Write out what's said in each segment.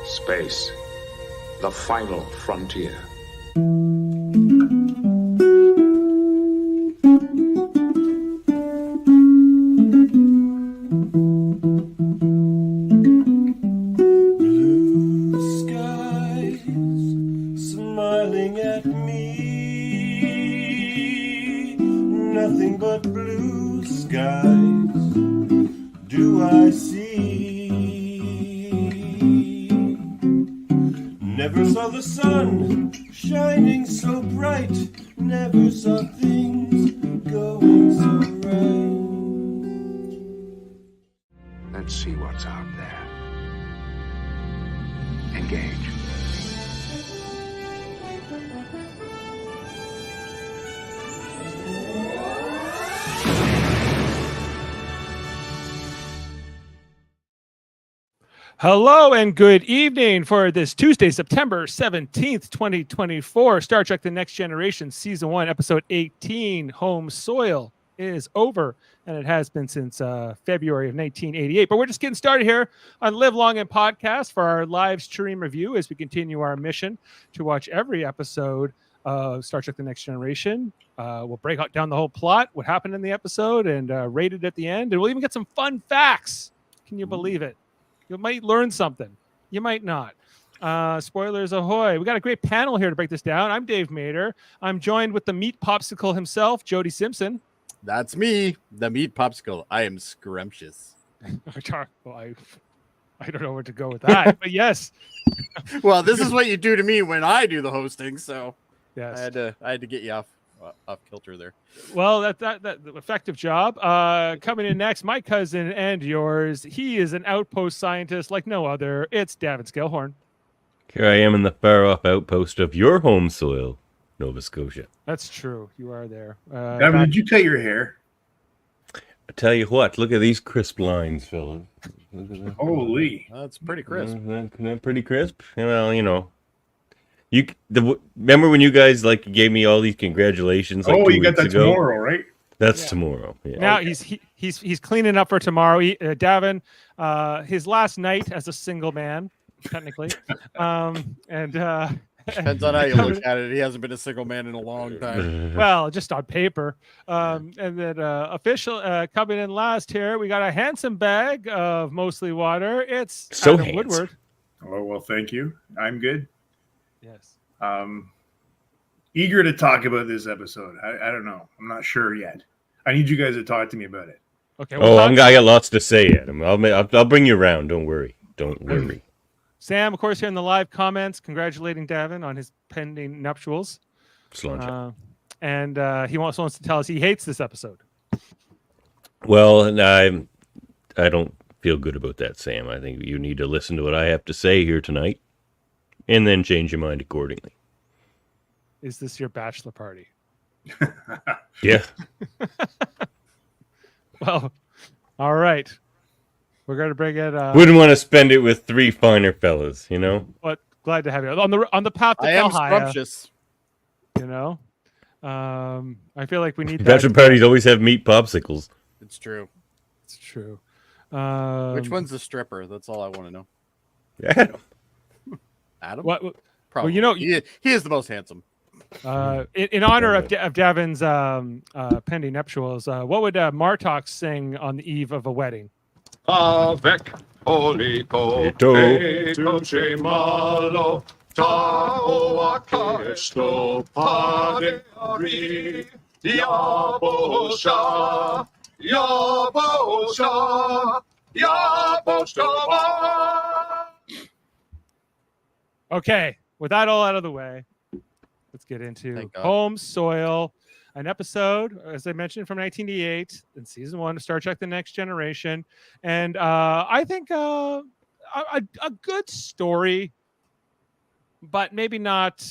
Space, the final frontier. Blue skies smiling at me, nothing but blue skies do I see. Never saw the sun shining so bright, never saw things going so right. Let's see what's out there. Engage. Hello and good evening for this Tuesday, September 17th, 2024. Star Trek The Next Generation, Season 1, Episode 18, Home Soil is over, and it has been since February of 1988. But we're just getting started here on Live Long and Podcast for our live stream review as we continue our mission to watch every episode of Star Trek The Next Generation. We'll break down the whole plot, what happened in the episode, and rate it at the end. And we'll even get some fun facts. Can you believe it? You might learn something. You might not. Spoilers ahoy. We got a great panel here to break this down. I'm Dave Mader. I'm joined with the meat popsicle himself, Jody Simpson. That's me, the meat popsicle. I am scrumptious. Well, I don't know where to go with that, but yes. Well, this is what you do to me when I do the hosting, so Yes. I had to get you off kilter there. Well, that effective job. Coming in next, my cousin and yours. He is an outpost scientist like no other. It's Davan Skelhorn. Here I am in the far-off outpost of your home soil, Nova Scotia. That's true. You are there. Davan, did you cut your hair? I tell you what, look at these crisp lines, fella. Look at that. Holy. That's pretty crisp. Isn't that pretty crisp? Well, you know. Remember when you guys gave me all these congratulations? Oh, 2 you got weeks that ago? tomorrow, right? That's tomorrow. Yeah. Now he's cleaning up for tomorrow. Davan, his last night as a single man, technically, and Depends on how you look at it. He hasn't been a single man in a long time. well, just on paper. And then official coming in last here, we got a handsome bag of mostly water. It's So Adam handsome. Woodward. Oh, well, thank you. I'm good. Yes. Eager to talk about this episode. I don't know. I'm not sure yet. I need you guys to talk to me about it. Okay. I got lots to say, Adam. I'll bring you around. Don't worry. Don't worry. Sam, of course, here in the live comments, congratulating Davan on his pending nuptials. Sláinte. And he also wants to tell us he hates this episode. Well, I don't feel good about that, Sam. I think you need to listen to what I have to say here tonight, and then change your mind accordingly. Is this your bachelor party? Yeah. Well, all right. We're going to bring it. Wouldn't want to spend it with three finer fellas, you know? But glad to have you on the path to I am Calhia, scrumptious. you know. I feel like we need that. Bachelor parties always have meat popsicles. It's true. It's true. Which one's the stripper? That's all I want to know. Adam. Adam? What? Probably. Well, you know, he is the most handsome. in honor of Davan's pending nuptials, what would Martok sing on the eve of a wedding? Avec Olico, Ito. Etoche malo, Tao Akesto, Padeari, Yabosha, Yabosha, Yabosha. Okay, with that all out of the way, let's get into Thank God. Home Soil, an episode, as I mentioned, from 1988 in season 1 of Star Trek The Next Generation. And I think a good story, but maybe not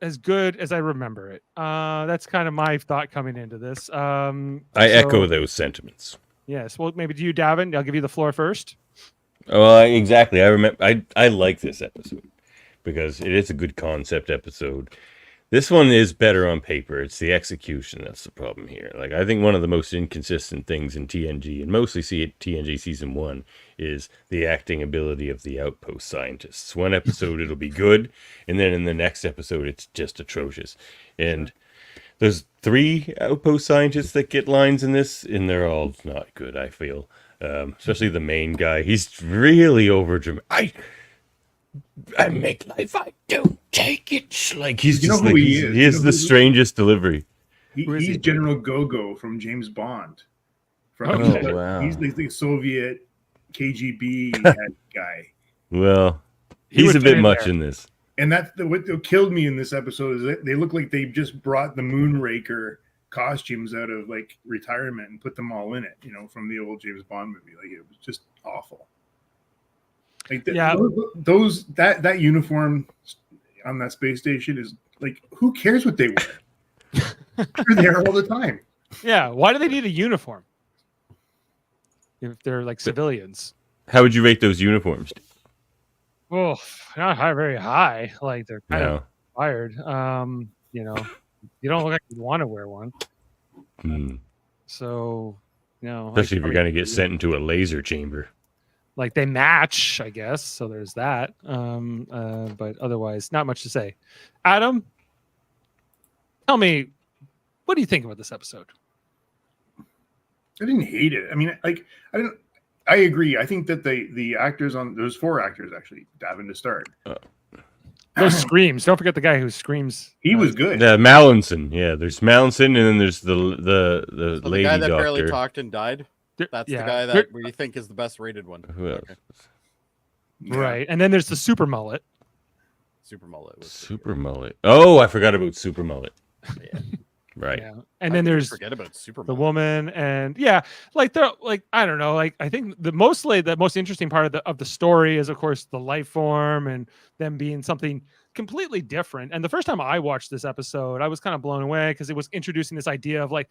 as good as I remember it. That's kind of my thought coming into this. I echo those sentiments. Yes. Well, maybe to you, Davan, I'll give you the floor first. Well, exactly. I remember. I like this episode because it is a good concept episode. This one is better on paper. It's the execution that's the problem here. Like, I think one of the most inconsistent things in TNG, and mostly TNG season 1, is the acting ability of the outpost scientists. One episode it'll be good, and then in the next episode it's just atrocious. And there's 3 outpost scientists that get lines in this, and they're all not good, I feel. Especially the main guy. He's really over dramatic. I make life, I don't take it. Like, he's You know just who like, he is? he has You know the who- strangest delivery. He's General Gogo from James Bond. Oh, wow. He's the Soviet KGB head guy. Well, He he's would a fit bit in much there. Uh, in this. And what killed me in this episode is that they look like they just brought the Moonraker costumes out of like retirement and put them all in it, from the old James Bond movie. Like, it was just awful. Like that uniform on that space station is like, who cares what they wear? They're there all the time. Yeah, why do they need a uniform if they're like civilians? How would you rate those uniforms? Oh, not high, very high. Like, they're kind of No. fired. You don't look like you want to wear one. So, Especially if you're going to get sent into a laser chamber. like they match, I guess. So there's that. But otherwise, not much to say. Adam, tell me, what do you think about this episode? I didn't hate it. I mean, like, I agree. I think that the actors there's 4 actors actually, Davan to start. Those screams. Don't forget the guy who screams. He was good. Mallinson. Yeah, there's Mallinson, and then there's the So the lady guy that doctor. barely talked and died. That's Yeah. the guy that we think is the best rated one. Who else? Okay. Yeah. Right. And then there's the super mullet. Super mullet. Was pretty Super mullet. Oh, I forgot about super mullet. good. Yeah. Right. Yeah. How And then could you there's forget about super the mullet. woman, and yeah, like they're like, I don't know, like I think the most interesting part of the story is, of course, the life form and them being something completely different. And the first time I watched this episode, I was kind of blown away because it was introducing this idea of like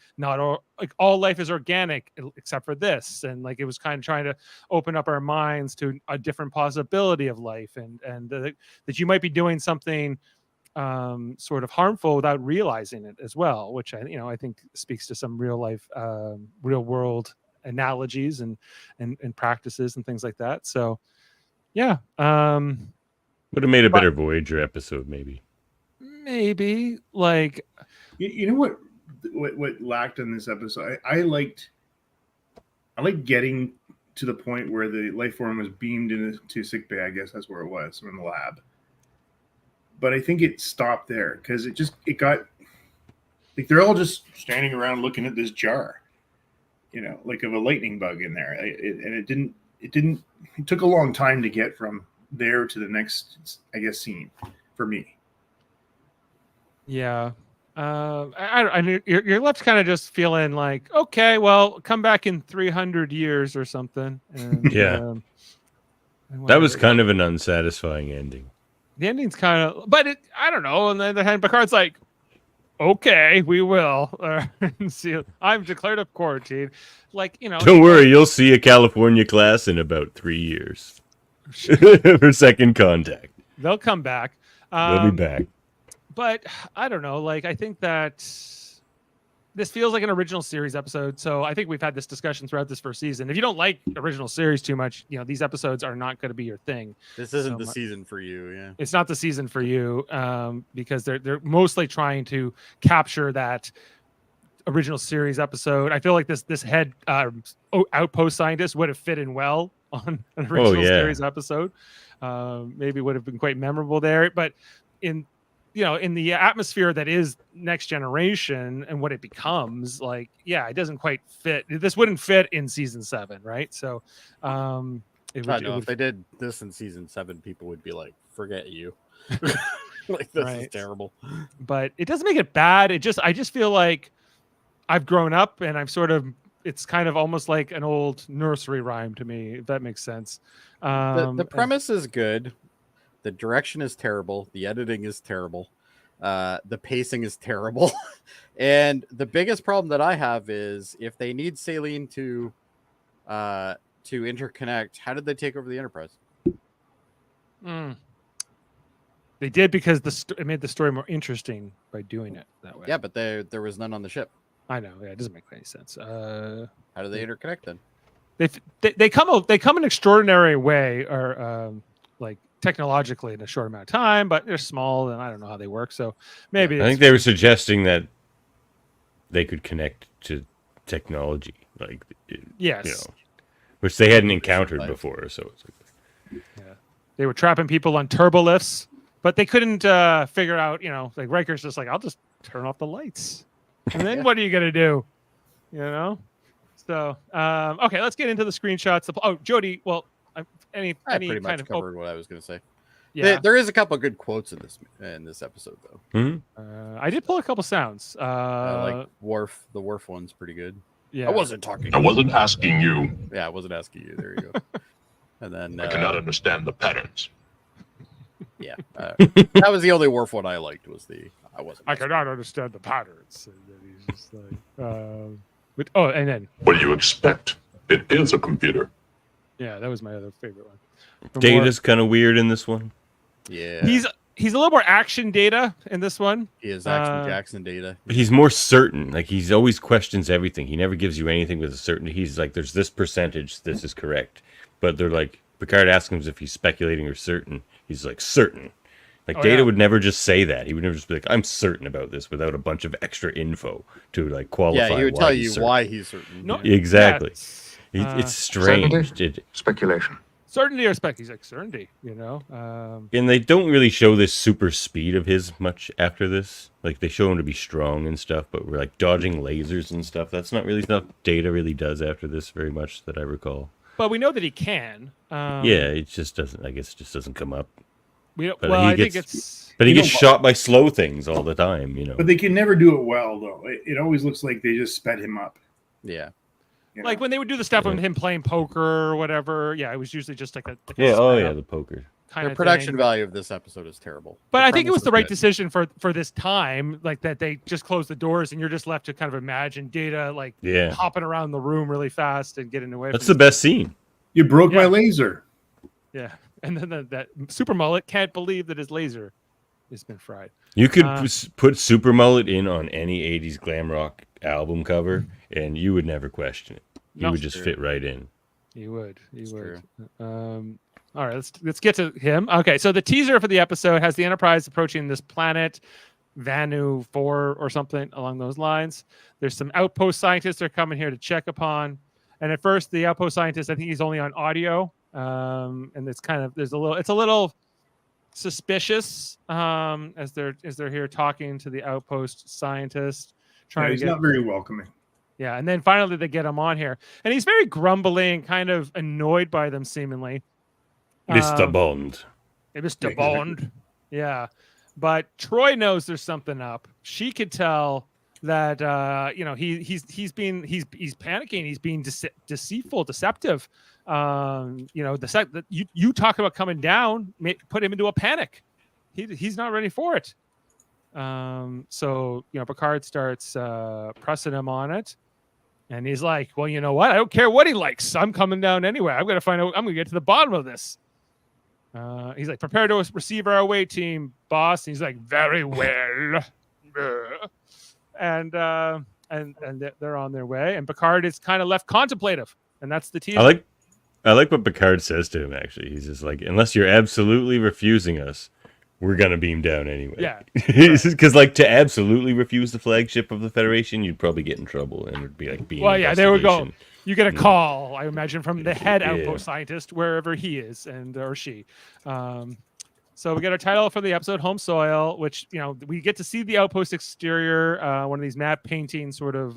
all life is organic except for this, and like it was kind of trying to open up our minds to a different possibility of life, and that you might be doing something sort of harmful without realizing it as well, which I think speaks to some real life, real world analogies and practices and things like that. So yeah, Would have made a better Voyager episode, maybe. maybe like You know what lacked in this episode? I liked getting to the point where the life form was beamed into sickbay. I guess that's where it was, in the lab. But I think it stopped there because it got like they're all just standing around looking at this jar, like of a lightning bug in there. It took a long time to get from there to the next, I guess, scene for me. yeah. You're left kind of just feeling like, okay, well, come back in 300 years or something. And, Yeah. and That was whatever. kind of an unsatisfying ending. The ending's kind of, but I don't know. On the other hand, Picard's like, okay, we will. See, I'm declared up quarantine. Like, Don't worry, you'll see a California class in about 3 years. For second contact. they'll come back. They'll be back. But I don't know. Like, I think that this feels like an original series episode. So I think we've had this discussion throughout this first season. If you don't like original series too much, these episodes are not going to be your thing. This isn't So the much. season for you. Yeah. It's not the season for you, because they're mostly trying to capture that original series episode. I feel like this head outpost scientist would have fit in well on an original series episode. Maybe would have been quite memorable there, but in the atmosphere that is Next Generation and what it becomes, like, yeah, it doesn't quite fit. This wouldn't fit in season 7, right? So If they did this in season 7, people would be like, "Forget you." Like, this is Right. terrible. But it doesn't make it bad. I just feel like I've grown up and it's kind of almost like an old nursery rhyme to me, if that makes sense. The premise is good. The direction is terrible. The editing is terrible. The pacing is terrible. And the biggest problem that I have is if they need saline to interconnect, how did they take over the Enterprise? They They did because it made the story more interesting by doing it that way. Yeah, but there was none on the ship. I know. Yeah, it doesn't make any sense. How do they interconnect then? They come an extraordinary way, or like technologically in a short amount of time, but they're small and I don't know how they work. So maybe I think they were suggesting that they could connect to technology, like yes, which they hadn't encountered before. So it's like, they were trapping people on turbolifts, but they couldn't figure out. Like Riker's just like, I'll just turn off the lights, and then what are you gonna do? So okay, let's get into the screenshots. Oh, Jody, well, I pretty kind much of covered what I was going to say. Yeah, There is a couple of good quotes in this episode though. I did pull a couple sounds. Like Worf, the Worf one's pretty good. Yeah, I wasn't talking. I wasn't asking you. Yeah, I wasn't asking you. There you go. And then I cannot understand the patterns. yeah, that was the only Worf one I liked. Was the I wasn't. I cannot understand the patterns. And then he's just like, and then What do you expect? It is a computer. yeah, that was my other favorite one. Data's kind of weird in this one. Yeah, He's a little more action Data in this one. he is Action Jackson Data. But he's more certain. Like he's always questions everything. He never gives you anything with a certainty. He's like, there's this percentage. This is correct. But they're like, Picard asks him if he's speculating or certain. He's like, certain. Like Data would never just say that. He would never just be like, I'm certain about this without a bunch of extra info to like qualify. Yeah, he would why tell he's you certain. why he's certain. No, Exactly. Yeah, It's strange. Speculation. certainty or spec. He's like certainty, And they don't really show this super speed of his much after this. Like they show him to be strong and stuff, but we're like dodging lasers and stuff. That's not really stuff Data really does after this very much that I recall. But we know that he can. Yeah, it just doesn't. I guess it just doesn't come up. We don't, But well, he I gets- think it's. But he You gets know- shot by slow things all the time. But they can never do it well, though. It always looks like they just sped him up. Yeah. Like when they would do the stuff with him playing poker or whatever, yeah, it was usually just like a the poker. kind The of production thing. value of this episode is terrible. But The I think it premise was the is right good. decision for this time, like that they just closed the doors and you're just left to kind of imagine Data like Yeah, hopping around the room really fast and getting away. that's from the best scene. You broke Yeah. my laser. Yeah, and then that super mullet can't believe that his laser has been fried. You could Uh, put Super Mullet in on any '80s glam rock album cover, and you would never question it. He No. would just True. fit right in. He would. He It's would. All right, let's get to him. Okay, so the teaser for the episode has the Enterprise approaching this planet, Vanu 4 or something along those lines. There's some outpost scientists that are coming here to check upon. And at first, the outpost scientist, I think he's only on audio, and it's kind of it's a little suspicious as they're here talking to the outpost scientist, trying He's to get not very welcoming. yeah, and then finally they get him on here, and he's very grumbling, kind of annoyed by them, seemingly. Mr. Bond. Hey, Mr. Bond. Yeah, but Troy knows there's something up. She could tell that he's panicking. He's being deceitful, deceptive. The fact that you talk about coming down put him into a panic. He's not ready for it. So Picard starts pressing him on it. And he's like, well, you know what? I don't care what he likes. I'm coming down anyway. I'm going to find out. I'm going to get to the bottom of this. He's like, prepare to receive our away team, boss. And he's like, very well. and they're on their way. And Picard is kind of left contemplative. And that's the teaser. I like what Picard says to him, actually. He's just like, unless you're absolutely refusing us, we're going to beam down anyway. Yeah. Because, like, to absolutely refuse the flagship of the Federation, you'd probably get in trouble. And it'd be like being Well, yeah, there we go. investigation. You get a call, I imagine, from the head Yeah. outpost scientist, wherever he is, or she. So we get our title for the episode, Home Soil, which, we get to see the outpost exterior, one of these map painting sort of,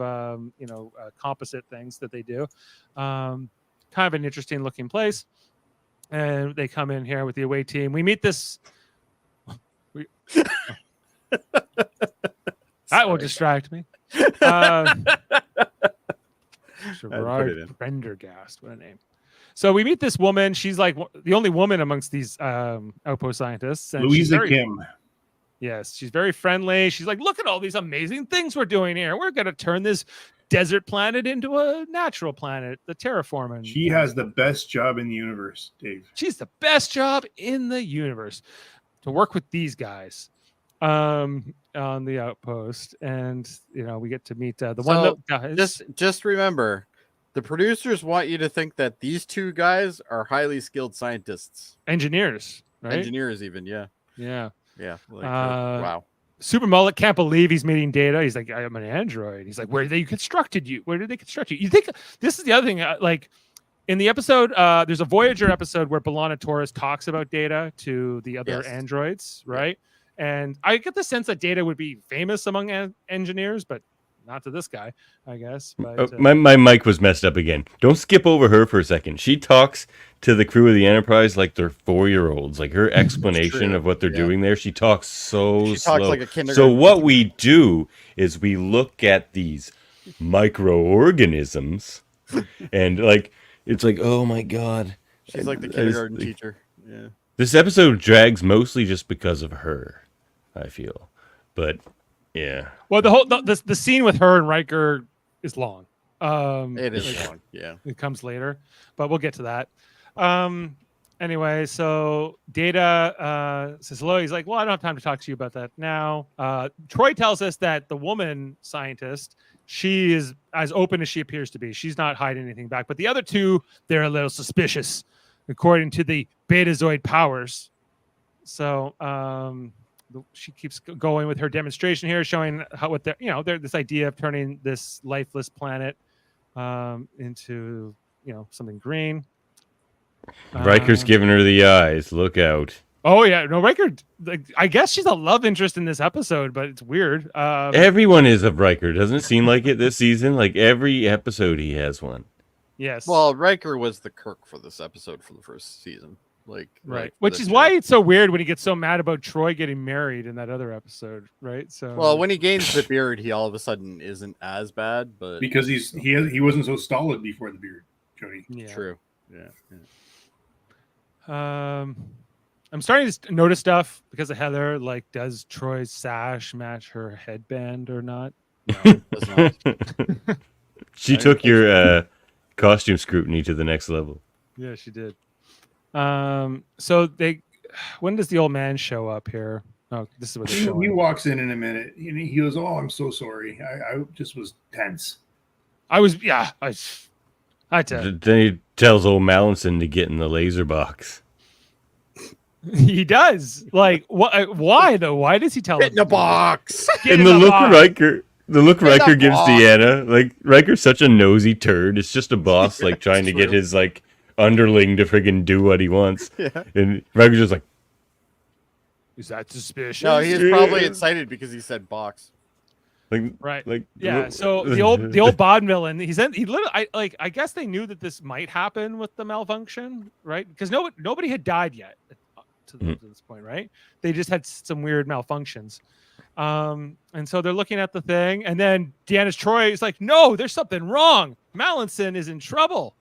composite things that they do. Kind of an interesting looking place. And they come in here with the away team. We meet this. That will distract me. Gerard Prendergast, what a name. So we meet this woman. She's like the only woman amongst these outpost scientists. And she's Louisa very- Kim. Yes, she's very friendly. She's like, look at all these amazing things we're doing here. We're going to turn this desert planet into a natural planet, the terraforming. She has the best job in the universe, Dave. She's the best job in the universe. to work with these guys on the outpost, and we get to meet the one guys. Just remember, the producers want you to think that these two guys are highly skilled scientists, engineers, right? engineers, even. Yeah. Like, wow. Super Mullet can't believe he's meeting Data. He's like, I'm an android. He's like, where did they construct you? You think this is the other thing? Like in the episode, there's a Voyager episode where B'Elanna Torres talks about Data to the other androids, right? And I get the sense that Data would be famous among engineers, but not to this guy, I guess. But, my mic was messed up again. Don't skip over her for a second. She talks to the crew of the Enterprise like they're 4-year-olds. Like her explanation of what they're doing there, she talks so slow. Talks like a kindergarten. So what we do is we look at these microorganisms, and like it's like, oh my god, she's like the kindergarten teacher. Yeah. This episode drags mostly just because of her, I feel, but. Yeah. Well, the scene with her and Riker is long. It is long. Yeah. It comes later, but we'll get to that. Anyway, so Data says hello. He's like, well, I don't have time to talk to you about that now. Troy tells us that the woman scientist, she is as open as she appears to be. She's not hiding anything back. But the other two, they're a little suspicious, according to the Betazoid powers. So, she keeps going with her demonstration here, showing how they're this idea of turning this lifeless planet into something green. Riker's giving her the eyes. Look out! Oh yeah, no, Riker. I guess she's a love interest in this episode, but it's weird. Everyone is a Riker. Doesn't it seem like it this season? Like every episode, he has one. Yes. Well, Riker was the Kirk for this episode for the first season. Right, which is why it's so weird when he gets so mad about Troy getting married in that other episode, right? So, well, when he gains the beard, he all of a sudden isn't as bad, but because he wasn't so stolid before the beard, Jody. Yeah. True. Yeah. I'm starting to notice stuff because of Heather. Like, does Troy's sash match her headband or not? No, it does not. She took your costume scrutiny to the next level. Yeah, she did. So when does the old man show up here? Oh, this is what he walks in a minute. He goes, "Oh, I'm so sorry. I just was tense." I Then he tells old Mallinson to get in the laser box. He does. Like, what? Why though? Why does he tell get in the box? And the look Riker gives Deanna, like Riker's such a nosy turd. It's just a boss like trying to get his like underling to friggin' do what he wants. Yeah. And Riker's just like, is that suspicious? No, he's probably excited because he said box. Yeah. So the old Bond villain, he literally, I guess they knew that this might happen with the malfunction, right? Because nobody had died yet to this point, right? They just had some weird malfunctions. And so they're looking at the thing, and then Deanna's Troy is like, no, there's something wrong. Mallinson is in trouble.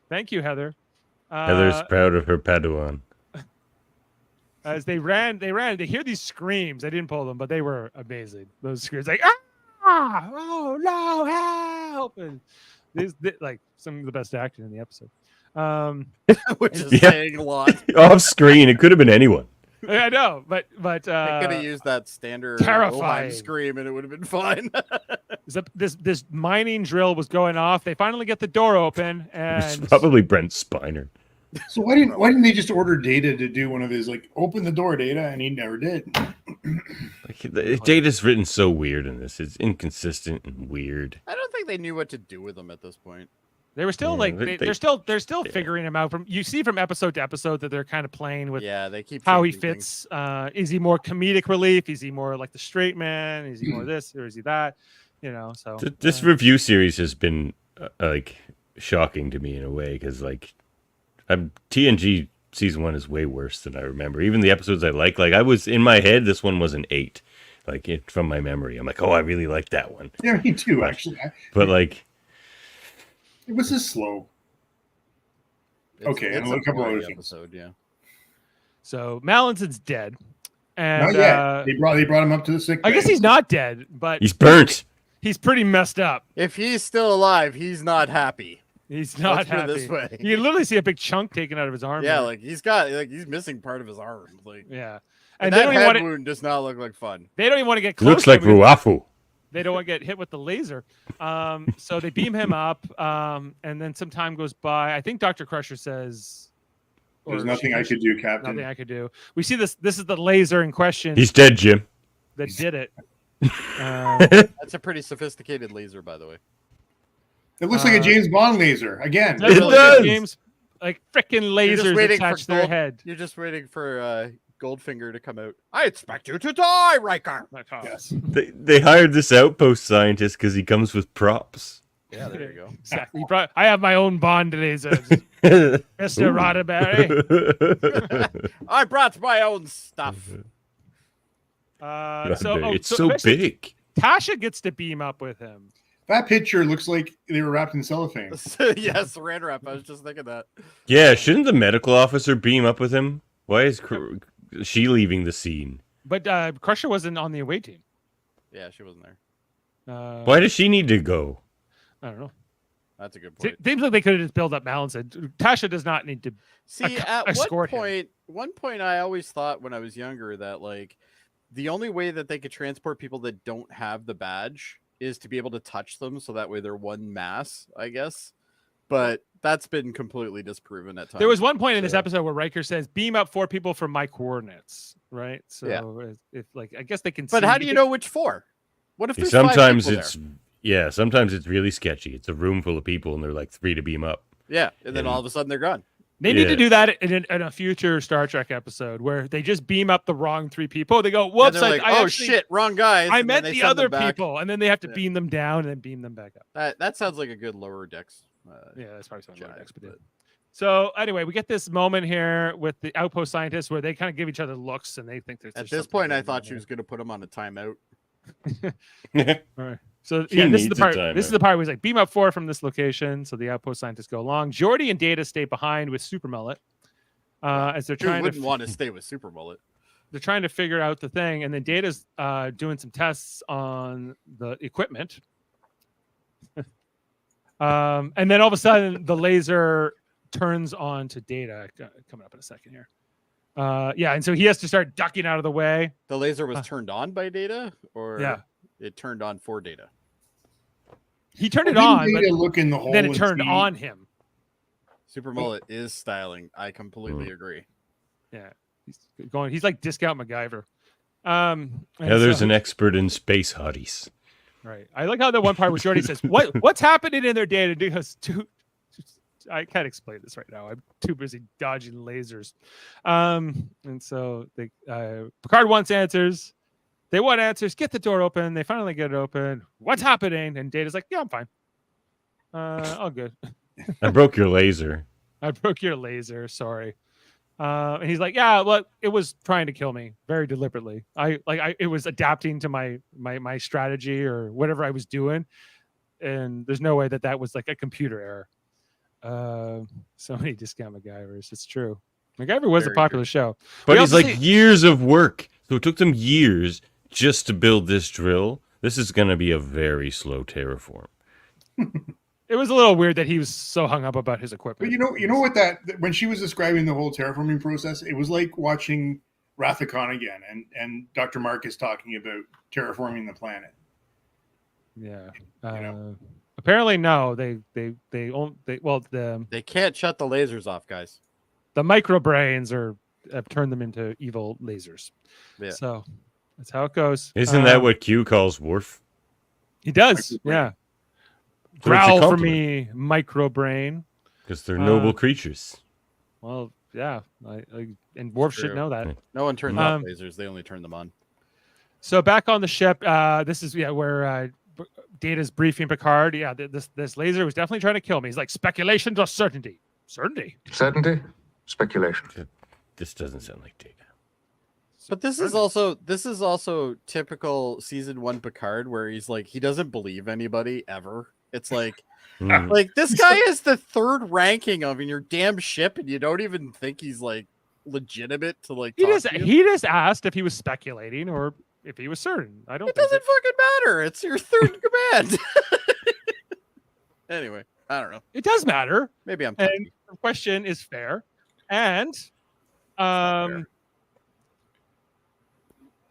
Thank you, Heather. Heather's proud of her Padawan. As they ran, they hear these screams. I didn't pull them, but they were amazing. Those screams, like, oh no, help! And these, like, some of the best acting in the episode. Which is saying a lot. Off screen, it could have been anyone. I know, but they could have used that standard terrifying scream, and it would have been fine. This mining drill was going off. They finally get the door open, and it's probably Brent Spiner. So why didn't they just order Data to do one of his like open the door, Data, and he never did. Data's written so weird in this. It's inconsistent and weird. I don't think they knew what to do with him at this point. They were still they're still figuring him out. You see from episode to episode that they're kind of playing with they keep how he fits. Is he more comedic relief? Is he more like the straight man? Is he more this or is he that? So this review series has been like shocking to me in a way because like TNG season 1 is way worse than I remember. Even the episodes I like I was in my head, this one was an 8. Like from my memory, I'm like, oh, I really like that one. Yeah, me too, actually. But like. It was just slow. And a couple other things. Yeah. So Mallinson's dead, and not yet. They brought him up to the sick bay. I guess he's not dead, but he's burnt. He's pretty messed up. If he's still alive, he's not happy. He's not Let's go happy. this way. You can literally see a big chunk taken out of his arm. Yeah, there. like he's missing part of his arm. Like, yeah. and And they that don't even head want to. wound does not look like fun. They don't even want to get close. Looks like to him. Ruafu. They don't want to get hit with the laser. So they beam him up, and then some time goes by. I think Dr. Crusher says, There's nothing I could do, Captain. Nothing I could do. We see this. This is the laser in question He's dead, Jim. that did it. That's a pretty sophisticated laser, by the way. It looks like a James Bond laser again. That's It really does. good, James. Like freaking lasers attached to their head. You're just waiting for Goldfinger to come out. I expect you to die, Riker. Yes. They hired this outpost scientist because he comes with props. Yeah, there you go. Exactly. I have my own Bond laser, Mr. Roddenberry. I brought my own stuff. It's so eventually big. Tasha gets to beam up with him. That picture looks like they were wrapped in cellophane. Yes, Saran wrap. I was just thinking that. Yeah, shouldn't the medical officer beam up with him? Why is she leaving the scene? But Crusher wasn't on the away team. Yeah, she wasn't there. Why does she need to go? I don't know. That's a good point. Seems like they could have just built up balance. Tasha does not need to. See, at escort him. one point, I always thought when I was younger that like the only way that they could transport people that don't have the badge is to be able to touch them, so that way they're one mass, I guess. But that's been completely disproven at times. There was one point in this episode where Riker says, "Beam up 4 people from my coordinates." Right. So Yeah. if like, I guess they can. But see how do you know which 4? What if there's Sometimes 5 people it's there? sometimes it's really sketchy. It's a room full of people and they're like 3 to beam up. Yeah, and then all of a sudden they're gone. They need Yeah. to do that in a future Star Trek episode where they just beam up the wrong 3 people. They go, "Whoops! And they're like, I oh actually- shit, wrong guys." I and then meant they the send other them back. people," and then they have to Yeah. beam them down and then beam them back up. That sounds like a good lower decks. Yeah, that's probably something jive, like that. but- So anyway, we get this moment here with the outpost scientists where they kind of give each other looks and they think there's At there's this something point, I going thought on she was there. going to put him on a timeout. All right. So He yeah, this is the needs a part. timeout. This is the part where he's like, beam up 4 from this location. So the outpost scientists go along. Jody and Data stay behind with Super Mullet as they're Who trying wouldn't to want to stay with Super Mullet? they're trying to figure out the thing, and then Data's doing some tests on the equipment. And then all of a sudden, the laser turns on to Data. Coming up in a second here. Yeah, and so he has to start ducking out of the way. The laser was turned on by Data, or Yeah. it turned on for Data. He turned it Didn't on, but Data look in the hole then it and turned see- on him. Super Mullet is styling. I completely agree. Yeah, he's like discount MacGyver. And Yeah, there's so- an expert in space hotties. right. I like how the one part where Jordy says, "What's happening in their data?" And he goes, I can't explain this right now. I'm too busy dodging lasers. And so they Picard wants answers. They want answers. Get the door open. They finally get it open. What's happening? And Data's like, "Yeah, I'm fine. All good. I broke your laser. I broke your laser. Sorry." And he's like, "Yeah, well, it was trying to kill me very deliberately. It was adapting to my strategy or whatever I was doing, and there's no way that was like a computer error." So many discount MacGyvers. It's true. MacGyver was Very a popular show. But We it's also like see- years of work. So it took them years just to build this drill. This is going to be a very slow terraform. It was a little weird that he was so hung up about his But equipment. you know what when she was describing the whole terraforming process, it was like watching Wrath of Khan again, and Dr. Marcus talking about terraforming the planet. Yeah. know. Apparently, no. The They can't shut the lasers off, guys. micro brains have turned them into evil lasers. Yeah. So that's how it goes. Isn't that what Q calls Worf? he does? Micro brain. Yeah. So it's a Growl for compliment. me, micro brain. Because they're noble creatures. Well, yeah. And Worf should True. know that. No one turns Um, off lasers. They only turn them on. So back on the ship, this is where Data's briefing Picard. Yeah, this laser was definitely trying to kill me. He's like, speculation to certainty. Certainty. Certainty? Speculation. This doesn't sound like data. But this is also typical season 1 Picard, where he's like, he doesn't believe anybody ever. It's like, Hmm. like this guy is the 3rd ranking of in your damn ship, and you don't even think he's like legitimate to like. He talk just to you? he just asked if he was speculating or if he was certain. I don't It think doesn't fucking matter. It's your 3rd command. Anyway, I don't know. It does matter. Maybe I'm. And Touchy. the question is fair. And not fair.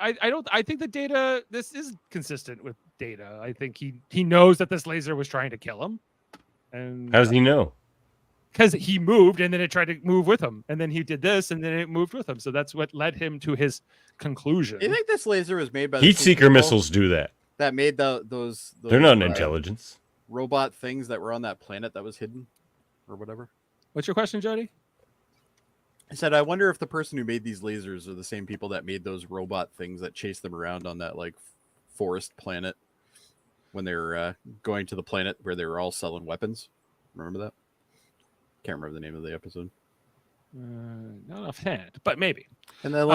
I think the Data, this is consistent with Data. I think he knows that this laser was trying to kill him. And How does he know? because he moved and then it tried to move with him, and then he did this and then it moved with him. So that's what led him to his conclusion. You think this laser was made by the Heat same seeker people missiles do that. that made those They're not an intelligence. robot things that were on that planet that was hidden or whatever? What's your question, Jody? I said, I wonder if the person who made these lasers are the same people that made those robot things that chased them around on that like forest planet when they were going to the planet where they were all selling weapons. Remember that? Can't remember the name of the episode. Not offhand, but maybe. And then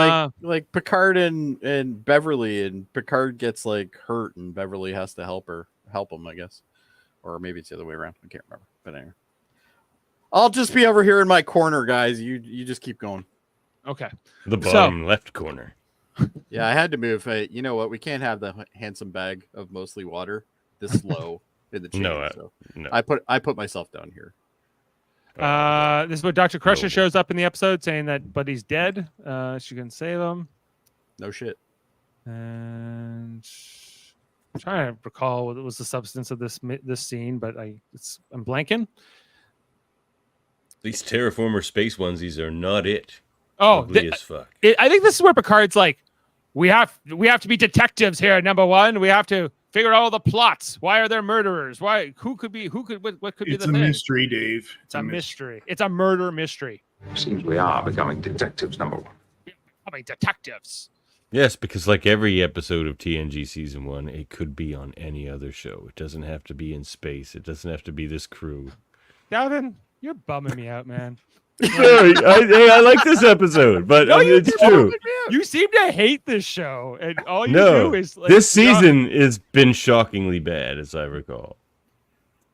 like Picard and Beverly, and Picard gets like hurt and Beverly has to help him, I guess. Or maybe it's the other way around. I can't remember. But anyway. I'll just be over here in my corner, guys. You just keep going. Okay. The bottom left corner. Yeah, I had to move. You know what? We can't have the handsome bag of mostly water this low in the chain. No. I put myself down here. This is what Dr. Crusher Noble. shows up in the episode saying that Buddy's dead. She can save him. No shit. And I'm trying to recall what was the substance of this scene, but I'm blanking. These terraformer space onesies are not it. Oh, Ugly as fuck. I think this is where Picard's like, we have to be detectives here. Number one, we have to figure out all the plots. Why are there murderers? What could be the It's a thing? mystery, Dave. It's a mystery. It's a murder mystery. Seems we are becoming detectives, number one. I mean, detectives. Yes, because like every episode of TNG season 1, it could be on any other show. It doesn't have to be in space. It doesn't have to be this crew. Davan, you're bumming me out, man. Sorry, I like this episode, but No, you it's don't. true. You seem to hate this show, and all you No, do is like, this season has been shockingly bad, as I recall.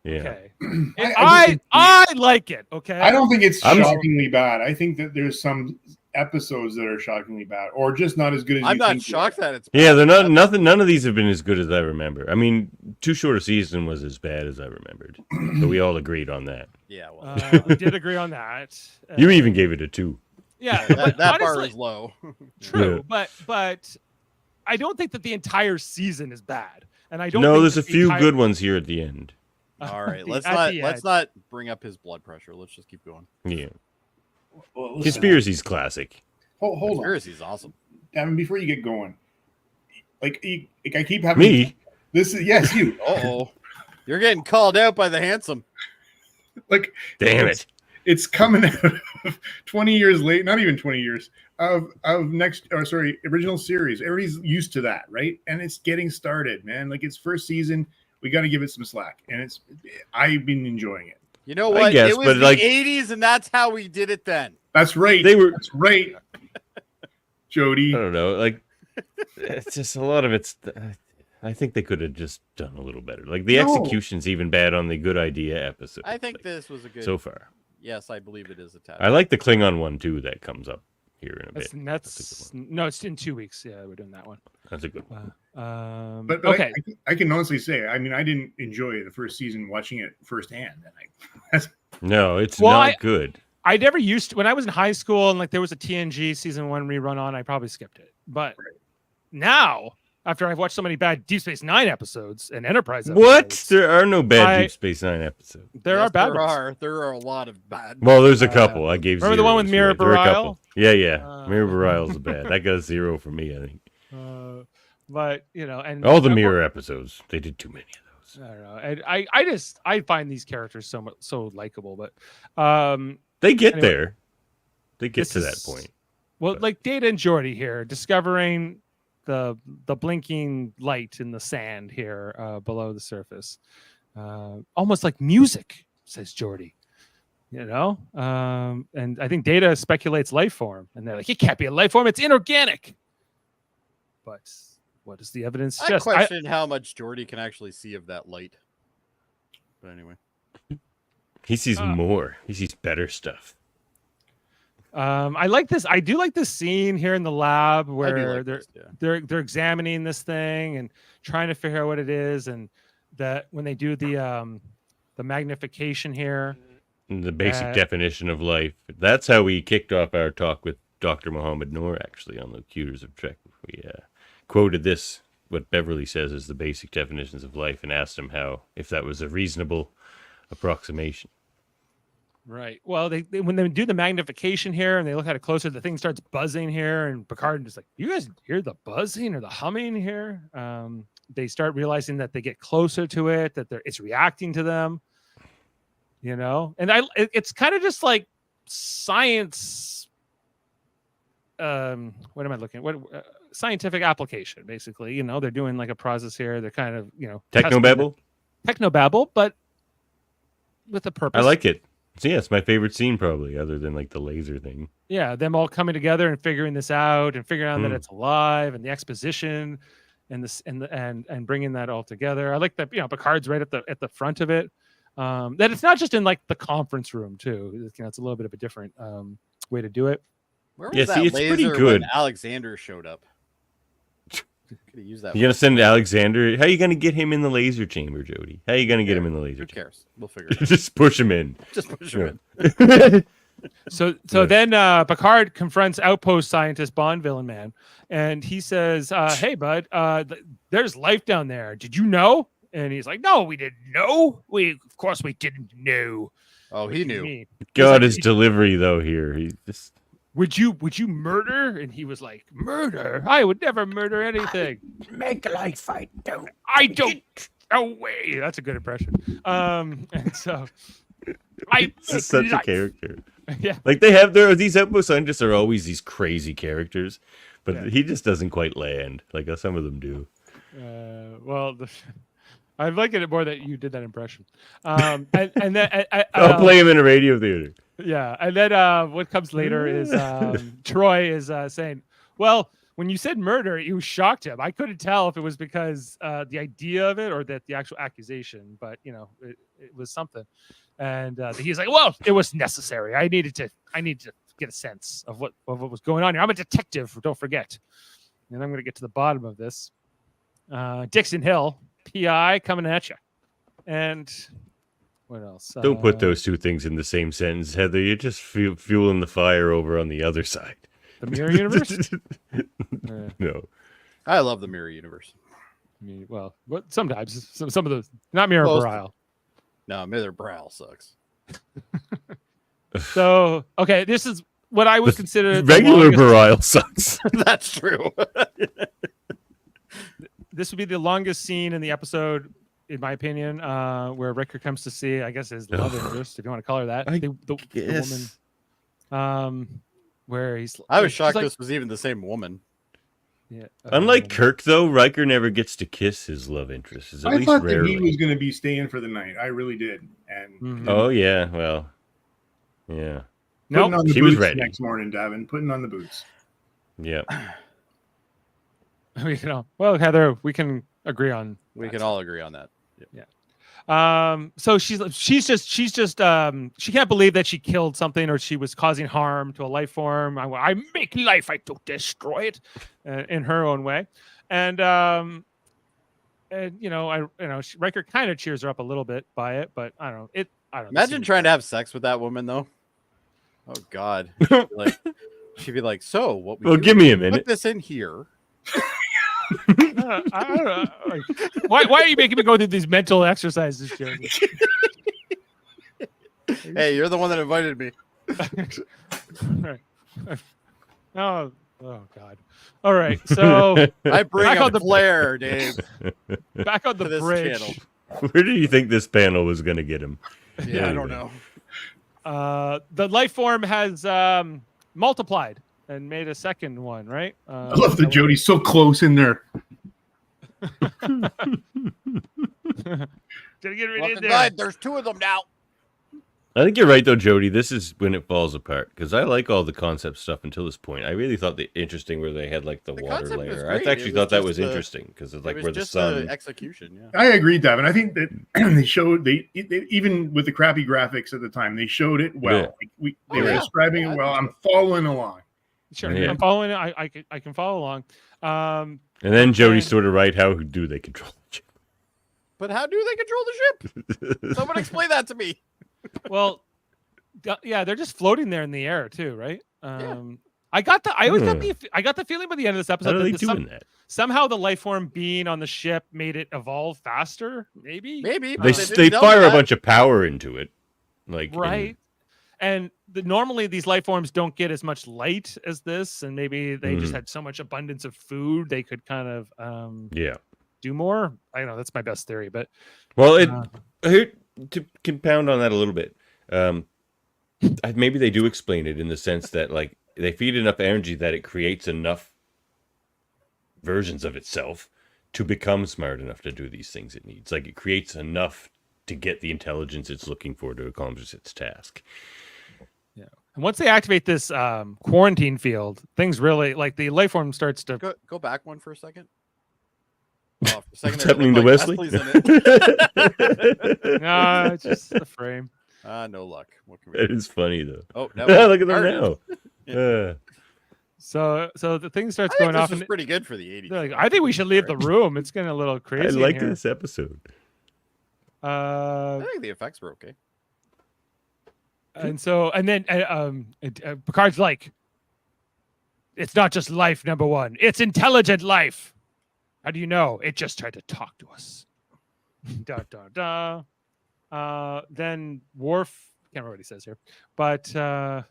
Yeah. Okay, I I like it. Okay, I don't think it's I'm- shockingly bad. I think that there's some episodes that are shockingly bad, or just not as good as I'm you not think they shocked are. that it's Yeah, they're bad. nothing. None of these have been as good as I remember. I mean, Too Short a Season was as bad as I remembered, so we all agreed on that. Yeah, well, we did agree on that. You even gave it a 2. Yeah, that, but that bar honestly, is low. true, Yeah. but I don't think that the entire season is bad, and I don't. No, think there's that a the few entire- good ones here at the end. All right, At let's the not end. bring up his blood pressure. Let's just keep going. Yeah, Well, listen, Conspiracy's classic. Hold on, Conspiracy's awesome. Davin, before you get going, I keep having Me? This is yes, you. Uh-oh. You're getting called out by the handsome. Like, Damn it. it's coming out of 20 years late, not even 20 years of original series. Everybody's used to that, right? And it's getting started, man. Like, it's first season. We got to give it some slack, and I've been enjoying it. You know I what? guess, it was but, the like- 80s, and that's how we did it then. That's right. That's right. Jody. I don't know. Like, it's just a lot of it's. I think they could have just done a little better. Like the No. execution's even bad on the good idea episode. I think this was a good. so far. Yes, I believe it is a tad. I like the Klingon one too that comes up here in a bit. That's no, it's in 2 weeks. Yeah, we're doing that one. That's a good one. But okay. I can honestly say, I mean, I didn't enjoy the first season watching it firsthand. And No, it's Well, not good. I never used to, when I was in high school and like there was a TNG season 1 rerun on, I probably skipped it. But now, after I've watched so many bad Deep Space Nine episodes and Enterprise What? episodes, There are no bad Deep Space Nine episodes. there Yes, are bad ones. There are a lot of bad. Well, there's a couple. I gave. remember the one with zeros, Mira right? There are a Bareil? couple. Yeah. Mira Bareil's bad. That got a 0 for me, I think. But you know, and All the Mirror episodes, they did too many of those. I don't know. And I find these characters so likable, but They get Anyway, there. They get this to that is- point. well, But- like Data and Geordi here, discovering the blinking light in the sand here below the surface, almost like music, says Geordi. You know, and I think Data speculates life form, and they're like, it can't be a life form; it's inorganic. But what does the evidence I suggest? question how much Geordi can actually see of that light. But anyway, He sees more. He sees better stuff. I like this. I do like this scene here in the lab where I do like they're this, yeah. they're examining this thing and trying to figure out what it is, and that when they do the the magnification here. The basic definition of life. That's how we kicked off our talk with Dr. Mohammed Noor, actually, on the Cuters of Trek. We quoted this, what Beverly says is the basic definitions of life, and asked him if that was a reasonable approximation. Right. Well, they when they do the magnification here and they look at it closer, the thing starts buzzing here, and Picard is like, "You guys hear the buzzing or the humming here?" They start realizing that they get closer to it, that it's reacting to them. And it's kind of just like science. What am I looking at? Scientific application, basically. They're doing like a process here. They're kind of, technobabble, but with a purpose. I like it. So yeah, it's my favorite scene probably, other than like the laser thing. Yeah, them all coming together and figuring this out and figuring out that it's alive, and the exposition and this and bringing that all together. I like that. Picard's right at the front of it. That it's not just in like the conference room too. It's a little bit of a different way to do it. Where was that it's laser pretty good. when Alexander showed up? Could have used that. You're gonna send Alexander. How are you gonna get him in the laser chamber, Jody? How are you gonna get him in the laser chamber? Who cares? We'll figure it out. Just push him in. Just push him in. So then Picard confronts Outpost scientist Bond Villain Man, and he says, "Hey, bud, there's life down there. Did you know?" And he's like, "No, we didn't know. Of course we didn't know." Oh, he knew. God, his delivery though here. He just. Would you murder? And he was like, "Murder? I would never murder anything. Make life, I don't. I don't. No way." That's a good impression. And so It's such a character. Yeah. Like these Outpost scientists are always these crazy characters, but he just doesn't quite land like some of them do. I'm liking it more that you did that impression. And then I'll play him in a radio theater. Yeah, and then what comes later is Troy is saying, "Well, when you said murder, you shocked him. I couldn't tell if it was because the idea of it or that the actual accusation, but it was something." And he's like, "Well, it was necessary. I needed to get a sense of what was going on here. I'm a detective. Don't forget." And I'm going to get to the bottom of this. Dixon Hill, PI, coming at you, and. What else? Don't put those two things in the same sentence, Heather. You're just fueling the fire over on the other side. The mirror universe? No. I love the mirror universe. I mean, well, sometimes some of those, not mirror Baral. No, mirror Baral sucks. So, okay, this is what I would consider regular Baral sucks. That's true. This would be the longest scene in the episode, in my opinion, where Riker comes to see, I guess, his love interest, if you want to call her that, the woman. Where he's. I was shocked this was even the same woman. Yeah. Unlike Kirk, though, Riker never gets to kiss his love interest. At least thought rarely. that he was going to be staying for the night. I really did. And Oh yeah, well, yeah. No, she was ready next morning. Davan putting on the boots. Yeah. Well, Heather, we can agree on. We can all agree on that. Yeah. So she's just she can't believe that she killed something or she was causing harm to a life form. I make life, I don't destroy it, in her own way, and Riker kind of cheers her up a little bit by it, but I don't know. Imagine trying to have sex with that woman though. Oh God, she'd be like, so what? Well, give me a minute. Put this in here. I don't know. Why are you making me go through these mental exercises, Jody? Hey, you're the one that invited me. Oh God. All right. So I bring up the flair, Dave. Back on the bridge. Channel. Where do you think this panel was going to get him? Yeah, I don't know. The life form has multiplied and made a second one, right? I love that Jody's so close in there. Gotta get rid of there. There's two of them now. I think you're right, though, Jody. This is when it falls apart, because I like all the concept stuff until this point. I really thought the interesting where they had like the water layer. I actually thought that was interesting because it's like where the sun execution. Yeah, I agree, Davan. I think that they showed they even with the crappy graphics at the time, they showed it well. Yeah. They were describing it well. I'm following along. Sure, Yeah. I'm following it. I can follow along. And then Jody's sort of right. How do they control each But how do they control the ship? Someone explain that to me. Well, yeah, they're just floating there in the air too, right? I got the feeling by the end of this episode How are they that doing that? somehow the life form being on the ship made it evolve faster. Maybe. They but they didn't fire know a that. bunch of power into it, like Right. And normally these life forms don't get as much light as this, and maybe they just had so much abundance of food they could kind of yeah. do more. I don't know, that's my best theory, but Well, here to compound on that a little bit, maybe they do explain it in the sense that like they feed enough energy that it creates enough versions of itself to become smart enough to do these things it needs. Like it creates enough to get the intelligence it's looking for to accomplish its task. yeah. And once they activate this quarantine field, things really like the life form starts to Go back one for a second. Oh, for a second What's there, it happening to looked Wesley? like Wesley's in it. no, it's just the frame. No luck. What can we That do? is funny though. Oh, no. Look at them now. So the thing starts I think going this off, was and pretty good for the 80s. they're like, I think we should leave the room. It's getting a little I crazy. in like here. this episode. I think the effects were okay. And then Picard's like, it's not just life, number one. It's intelligent life. How do you know? It just tried to talk to us. Then Worf, can't remember what he says here, but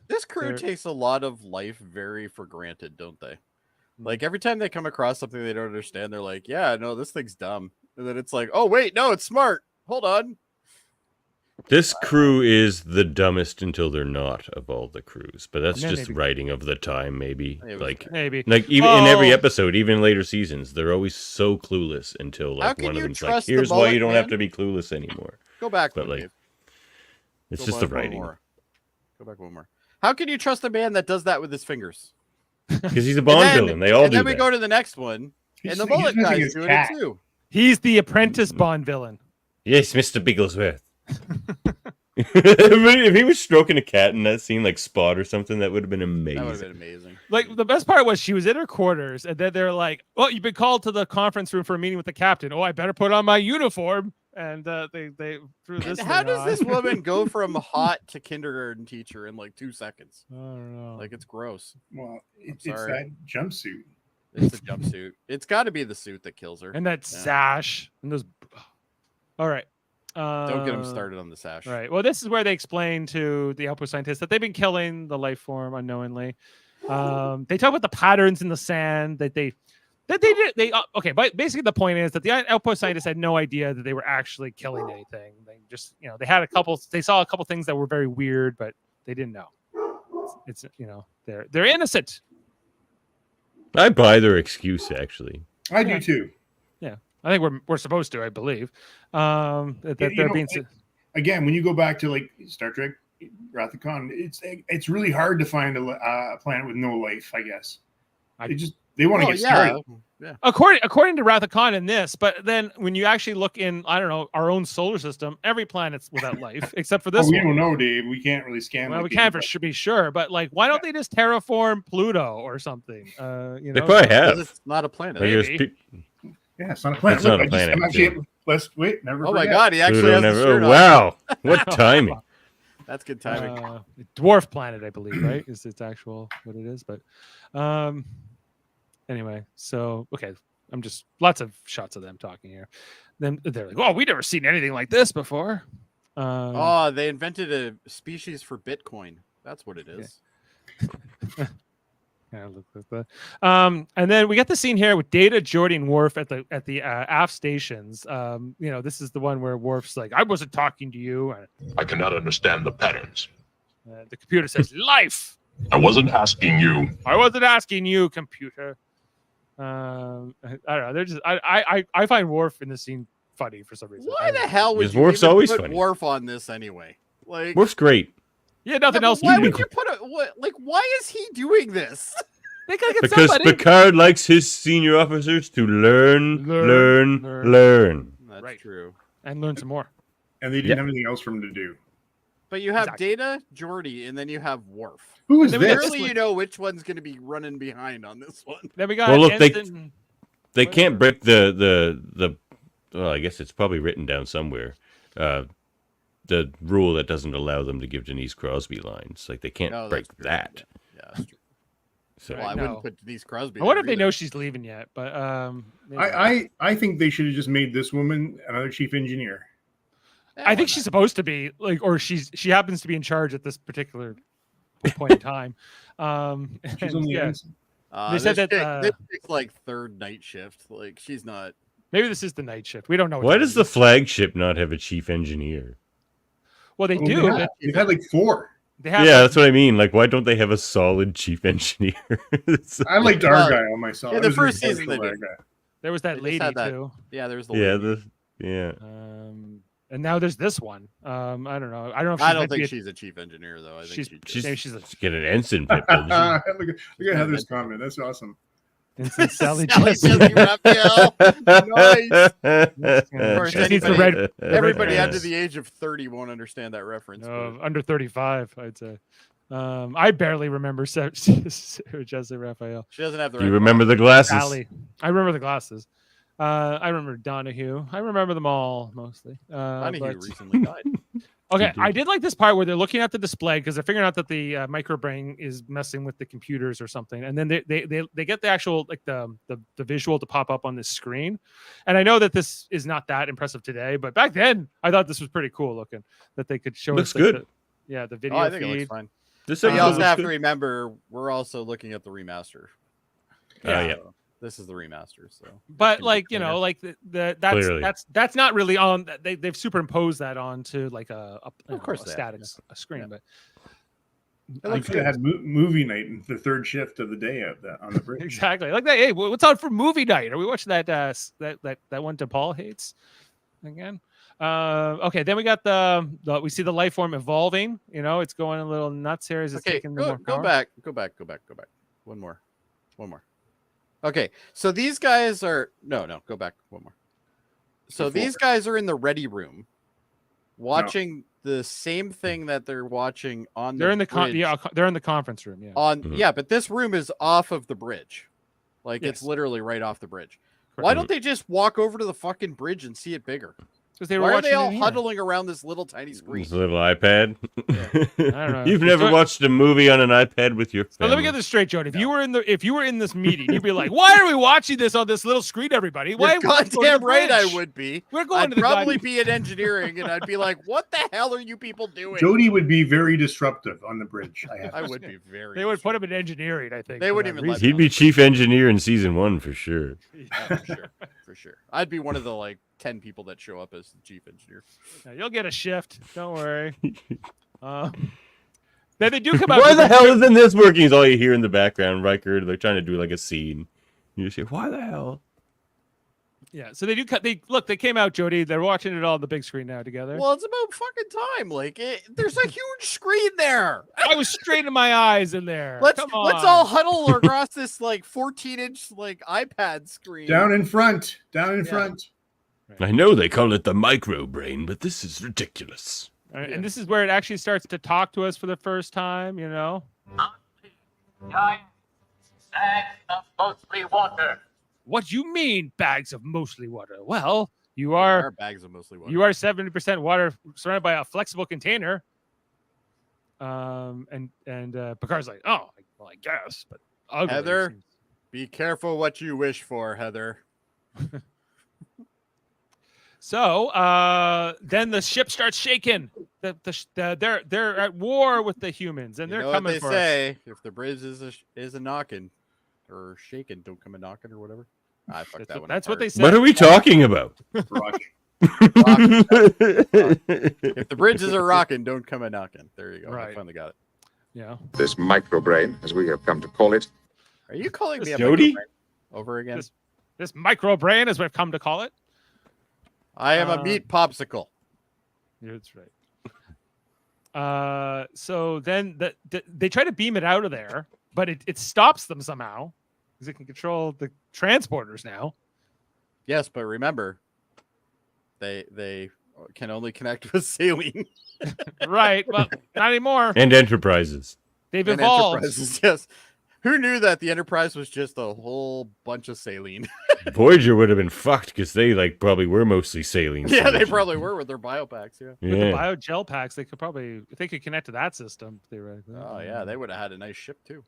This crew they're- takes a lot of life very for granted, don't they? Like every time they come across something they don't understand, they're like, "Yeah, no, this thing's dumb," and then it's like, "Oh wait, no, it's smart. Hold on." This crew is the dumbest until they're not of all the crews, but that's Yeah, just maybe. writing of the time, maybe. It was Like maybe. even in every Oh. episode, even in later seasons, they're always so clueless until How like can one of you them's like, trust the "Here's why mullet you don't have man?" to be clueless anymore." Go back, But one, like, Dave. it's Go just the back one writing more. Go back one more. How can you trust a man that does that with his fingers? because he's a Bond then- villain. They all And do then we that. go to the next one, He's and the just- he's mullet missing guy's his doing cat. it too. He's the apprentice Bond villain. Yes, Mr. Bigglesworth. If he was stroking a cat in that scene, like Spot or something, that would have been amazing. That would have been amazing. Like the best part was she was in her quarters, and then they're like, "Well, you've been called to the conference room for a meeting with the captain. Oh, I better put on my uniform." And they threw this. And how thing does on. this woman go from hot to kindergarten teacher in like 2 seconds? I don't know. Like it's gross. Well, it's sorry. that jumpsuit. It's a jumpsuit. It's got to be the suit that kills her. and that Yeah. sash and those. All right. Don't get him started on the sash. Right. Well, this is where they explain to the outpost scientists that they've been killing the life form unknowingly. They talk about the patterns in the sand that they did. Okay, but basically the point is that the outpost scientists had no idea that they were actually killing anything. They just, they had they saw a couple things that were very weird, but they didn't know. It's they're innocent. I buy their excuse, actually. I do too. I think we're supposed to, I believe. That You they're know, being. Again, when you go back to like Star Trek, Wrath of Khan, it's really hard to find a planet with no life. I guess they want to Oh, get yeah. started. Yeah. According to Wrath of Khan in this, but then when you actually look in, I don't know, our own solar system, every planet's without life except for this We one. don't know, Dave. We can't really scan. Well, like we can't the- be sure, but like, why don't they just terraform Pluto or something? They probably Because have. it's not a planet. Like, there's Maybe. Yeah, it's not a planet. It's not a I'm planet, actually, yeah. let's wait. Never. Oh my forget. god, he actually Pluto has the never- shirt on. wow, what timing! That's good timing. Dwarf planet, I believe, right? Is its actual what it is, but anyway, so okay, I'm just lots of shots of them talking here. Then they're like, "Oh, we never seen anything like this before." Oh, they invented a species for Bitcoin. That's what it is. Yeah, look at that. And then we get the scene here with Data, Jody, and Worf at the aft stations. This is the one where Worf's like, "I wasn't talking to you." And, I cannot understand the patterns. the computer says, "Life." I wasn't asking you. I wasn't asking you, computer. I don't know. They're just I find Worf in this scene funny for some reason. Why the hell would Because you Worf's even always put funny. Worf on this anyway? Like, Worf's great Yeah, nothing yeah, else. but why to would do. you put a what? Like, why is he doing this? They gotta get because somebody. Picard likes his senior officers to learn. That's Right. true. And learn some more. And they didn't have anything else for him to do. But you have Exactly. Data, Geordi, and then you have Worf. Who is Then we got this? this Clearly, one. you know which one's going to be running behind on this one. Then we got Well, look, Ensign. they can't break the well, I guess it's probably written down somewhere. The rule that doesn't allow them to give Denise Crosby lines. Like they can't No, break that's true. that. Yeah, that's true. So Well, I No. wouldn't put Denise Crosby. I wonder if there they know either. she's leaving yet, but maybe. I think they should have just made this woman another chief engineer. Yeah, I why think not? she's supposed to be like, or she happens to be in charge at this particular point in time. She's and, only yeah, ensign. They said this that, chick- this chick's like third night shift. Like she's not. maybe this is the night shift. We don't know. what why that does the is. flagship not have a chief engineer? Well, they Oh, do. they have. They've had like 4. They have. Yeah, like, that's what I mean. Like, why don't they have a solid chief engineer? It's- I liked Well, Argyle myself. in I the was first really season partial they to did. Argyle. there was They that just lady had that- too. Yeah, there's the. yeah, lady. yeah. And now there's this one. I don't know. I don't know. If she's I don't meant to think be she's a chief engineer though. I think she's she's maybe she's a Get an ensign pipple. look at Heather's comment. That's awesome. Vincent Sally Sally Jesse. Jesse Raphael. Nice. Or She she needs the anybody- red. Everybody red under pants. the age of 30 won't understand that reference. but- Under 35, I'd say. I barely remember Jesse Raphael. She doesn't have the. Do you right remember the glasses? Sally. I remember the glasses. I remember Donahue. I remember them all mostly. Donahue but- recently died. Okay, He I did. did like this part where they're looking at the display because they're figuring out that the microbrain is messing with the computers or something, and then they get the actual like the visual to pop up on this screen. And I know that this is not that impressive today, but back then I thought this was pretty cool looking that they could show Looks us like, good. the video Oh, I think it feed. looks fine. This But episode you also looks have to good. remember we're also looking at the remaster. Yeah. So this is the remaster. So, But like like that's Clearly. that's not really on. They've superimposed that onto like a Of course a they static have, a screen, Yeah. but. I could have had movie night in the third shift of the day of that on the bridge. Exactly. Like that. Hey, what's on for movie night? Are we watching that that one DePaul hates again? Okay, then we got the we see the life form evolving. It's going a little nuts here as it's Okay, taking the go, more go power. back. One more. Okay, so these guys are no, go back one more. So Before. these guys are in the ready room, watching the same thing that they're watching on. They're the in the bridge they're in the conference room. Yeah. on Mhm. yeah, but this room is off of the bridge, like it's Yes. literally right off the bridge. Correct. Why don't they just walk over to the fucking bridge and see it bigger? Because they were Why are watching they all it here. huddling around this little tiny screen? This little iPad. I don't know. You've never So- watched a movie on an iPad with your So family. let me get this straight, Jody. If you were in this meeting, you'd be like, "Why are we watching this on this little screen, everybody? Why You're are we going to the goddamn right, I bridge? would be. We're going I'd to the probably goddamn- be in engineering, and I'd be like, "What the hell are you people doing?" Jody would be very disruptive on the bridge. I would be very. They would put him in engineering. I think They for wouldn't that even let reason. He'd be chief engineer in season 1 for sure. Yeah, for sure. I'd be one of the like 10 people that show up as the chief engineer. Yeah, you'll get a shift. Don't worry. Then they do come out. Why with the a- hell isn't this working? Is all you hear in the background, Riker. They're trying to do like a scene. You just hear, why the hell? Yeah, so they do cut. They came out, Jody. They're watching it all on the big screen now together. Well, it's about fucking time. Like, there's a huge screen there. I was straining my eyes in there. Let's Come let's on. all huddle across this like 14-inch like iPad screen. Down in front. Yeah. Front. I know they call it the micro brain, but this is ridiculous. All right, and this is where it actually starts to talk to us for the first time. Giant bags of mostly water. What do you mean, bags of mostly water? Well, you There are bags of mostly water. you are 70% water surrounded by a flexible container. And Picard's like, oh, well, I guess, but ugly Heather? seems- Be careful what you wish for, Heather. So then the ship starts shaking. They're at war with the humans, and You they're know coming what they for us. say? If the bridge is a knocking or shaking, don't come a knocking or whatever. I fucked that one. That's what they apart. say. What are we talking about? Rock. If the bridge is a rocking, don't come a knocking. There you go. I Right. finally got it. Yeah. This microbrain, as we have come to call it, Are you calling me a Jody? microbrain over again? This micro brain, as we've come to call it. I am a meat popsicle. Yeah, that's right. So then they try to beam it out of there, but it stops them somehow because it can control the transporters now. Yes, but remember, they can only connect with saline. Right. Well, not anymore. And enterprises. They've And evolved. Enterprises, yes. Who knew that the Enterprise was just a whole bunch of saline? Voyager would have been fucked because they like probably were mostly saline. Yeah, they solutions. probably were with their biopacks. Yeah. With the Yeah. bio gel packs, they could probably, if they could connect to that system, theoretically. Oh yeah, they would have had a nice ship too.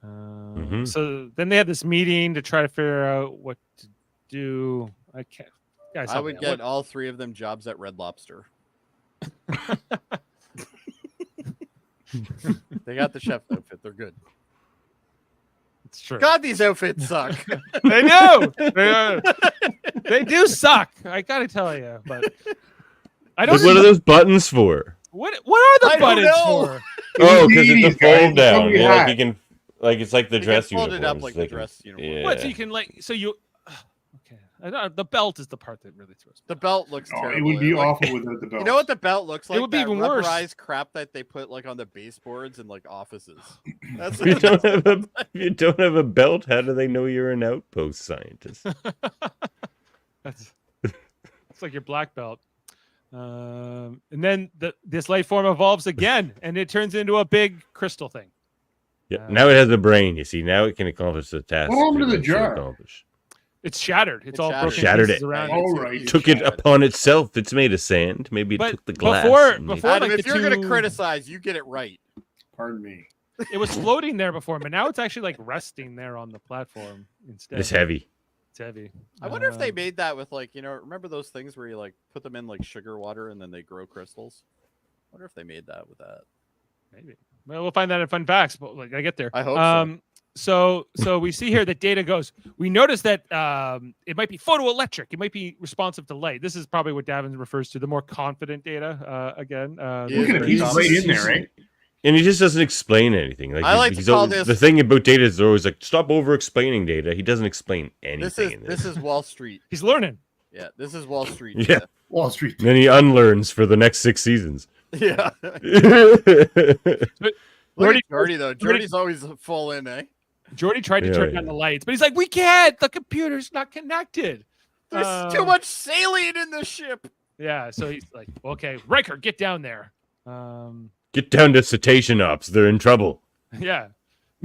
Mhm. So then they had this meeting to try to figure out what to do. I can't. Guys, I help me would out. get all 3 of them jobs at Red Lobster. They got the chef's outfit. They're good. It's true. God, these outfits suck. They do. They do suck. I gotta tell you, but I don't. Like, what are those buttons for? What are the I don't buttons know. for? Oh, because it's a 80s, guys. fold down. Nobody Yeah, had. like you can, like it's like the You can dress fold uniforms. it up like the They can- dress uniform. Yeah. What? So you can like. So you. Okay. I don't, the belt is the part that really throws me. The belt looks Oh, terrible. it would be Like- awful without the belt. You know what the belt looks like? would be That even worse. rubberized crap that they put like on the baseboards in like offices. That's If you don't have a, if you don't have a belt, how do they know you're an outpost scientist? That's. It's like your black belt. And then this life form evolves again, and it turns into a big crystal thing. Yeah. Now it has a brain. You see, now it can accomplish the task. What happened it to the wants to jar? accomplish. It's shattered. It's It all shattered. broken Shattered pieces it. around Oh, it. right. Took it upon itself. It's made of sand. Maybe it But took the glass. before- and made- before- Adam, like if the you're going two- to criticize, you get it right. Pardon me. It was floating there before, but now it's actually like resting there on the platform instead. It's heavy. It's heavy. I wonder if they Um, made that with like, remember those things where you like put them in like sugar water and then they grow crystals? I wonder if they made that with that. Maybe. Well, we'll find that in fun facts, but like I get there. I hope so. So we see here that Data goes. We notice that it might be photoelectric. It might be responsive to light. This is probably what Davan refers to, the more confident Data. Again, Yeah, Look at it. very He's confident. right in there, right? And he just doesn't explain anything. Like I like to he's call always, this- the thing about Data is they're always like, stop over explaining Data. He doesn't explain anything. This is in this is Wall Street. he's learning. Yeah, this is Wall Street. Yeah. Wall Street. Then he unlearns for the next 6 seasons. Yeah. But Look Jordy- at Jody though. Jordy- Jody's always full in, eh? Jordy tried to Yeah, turn yeah. on the lights, but he's like, "We can't. The computer's not connected." There's too much saline in the ship. Yeah, so he's like, "Okay, Riker, get down there." Get down to cetacean ops. They're in trouble. Yeah.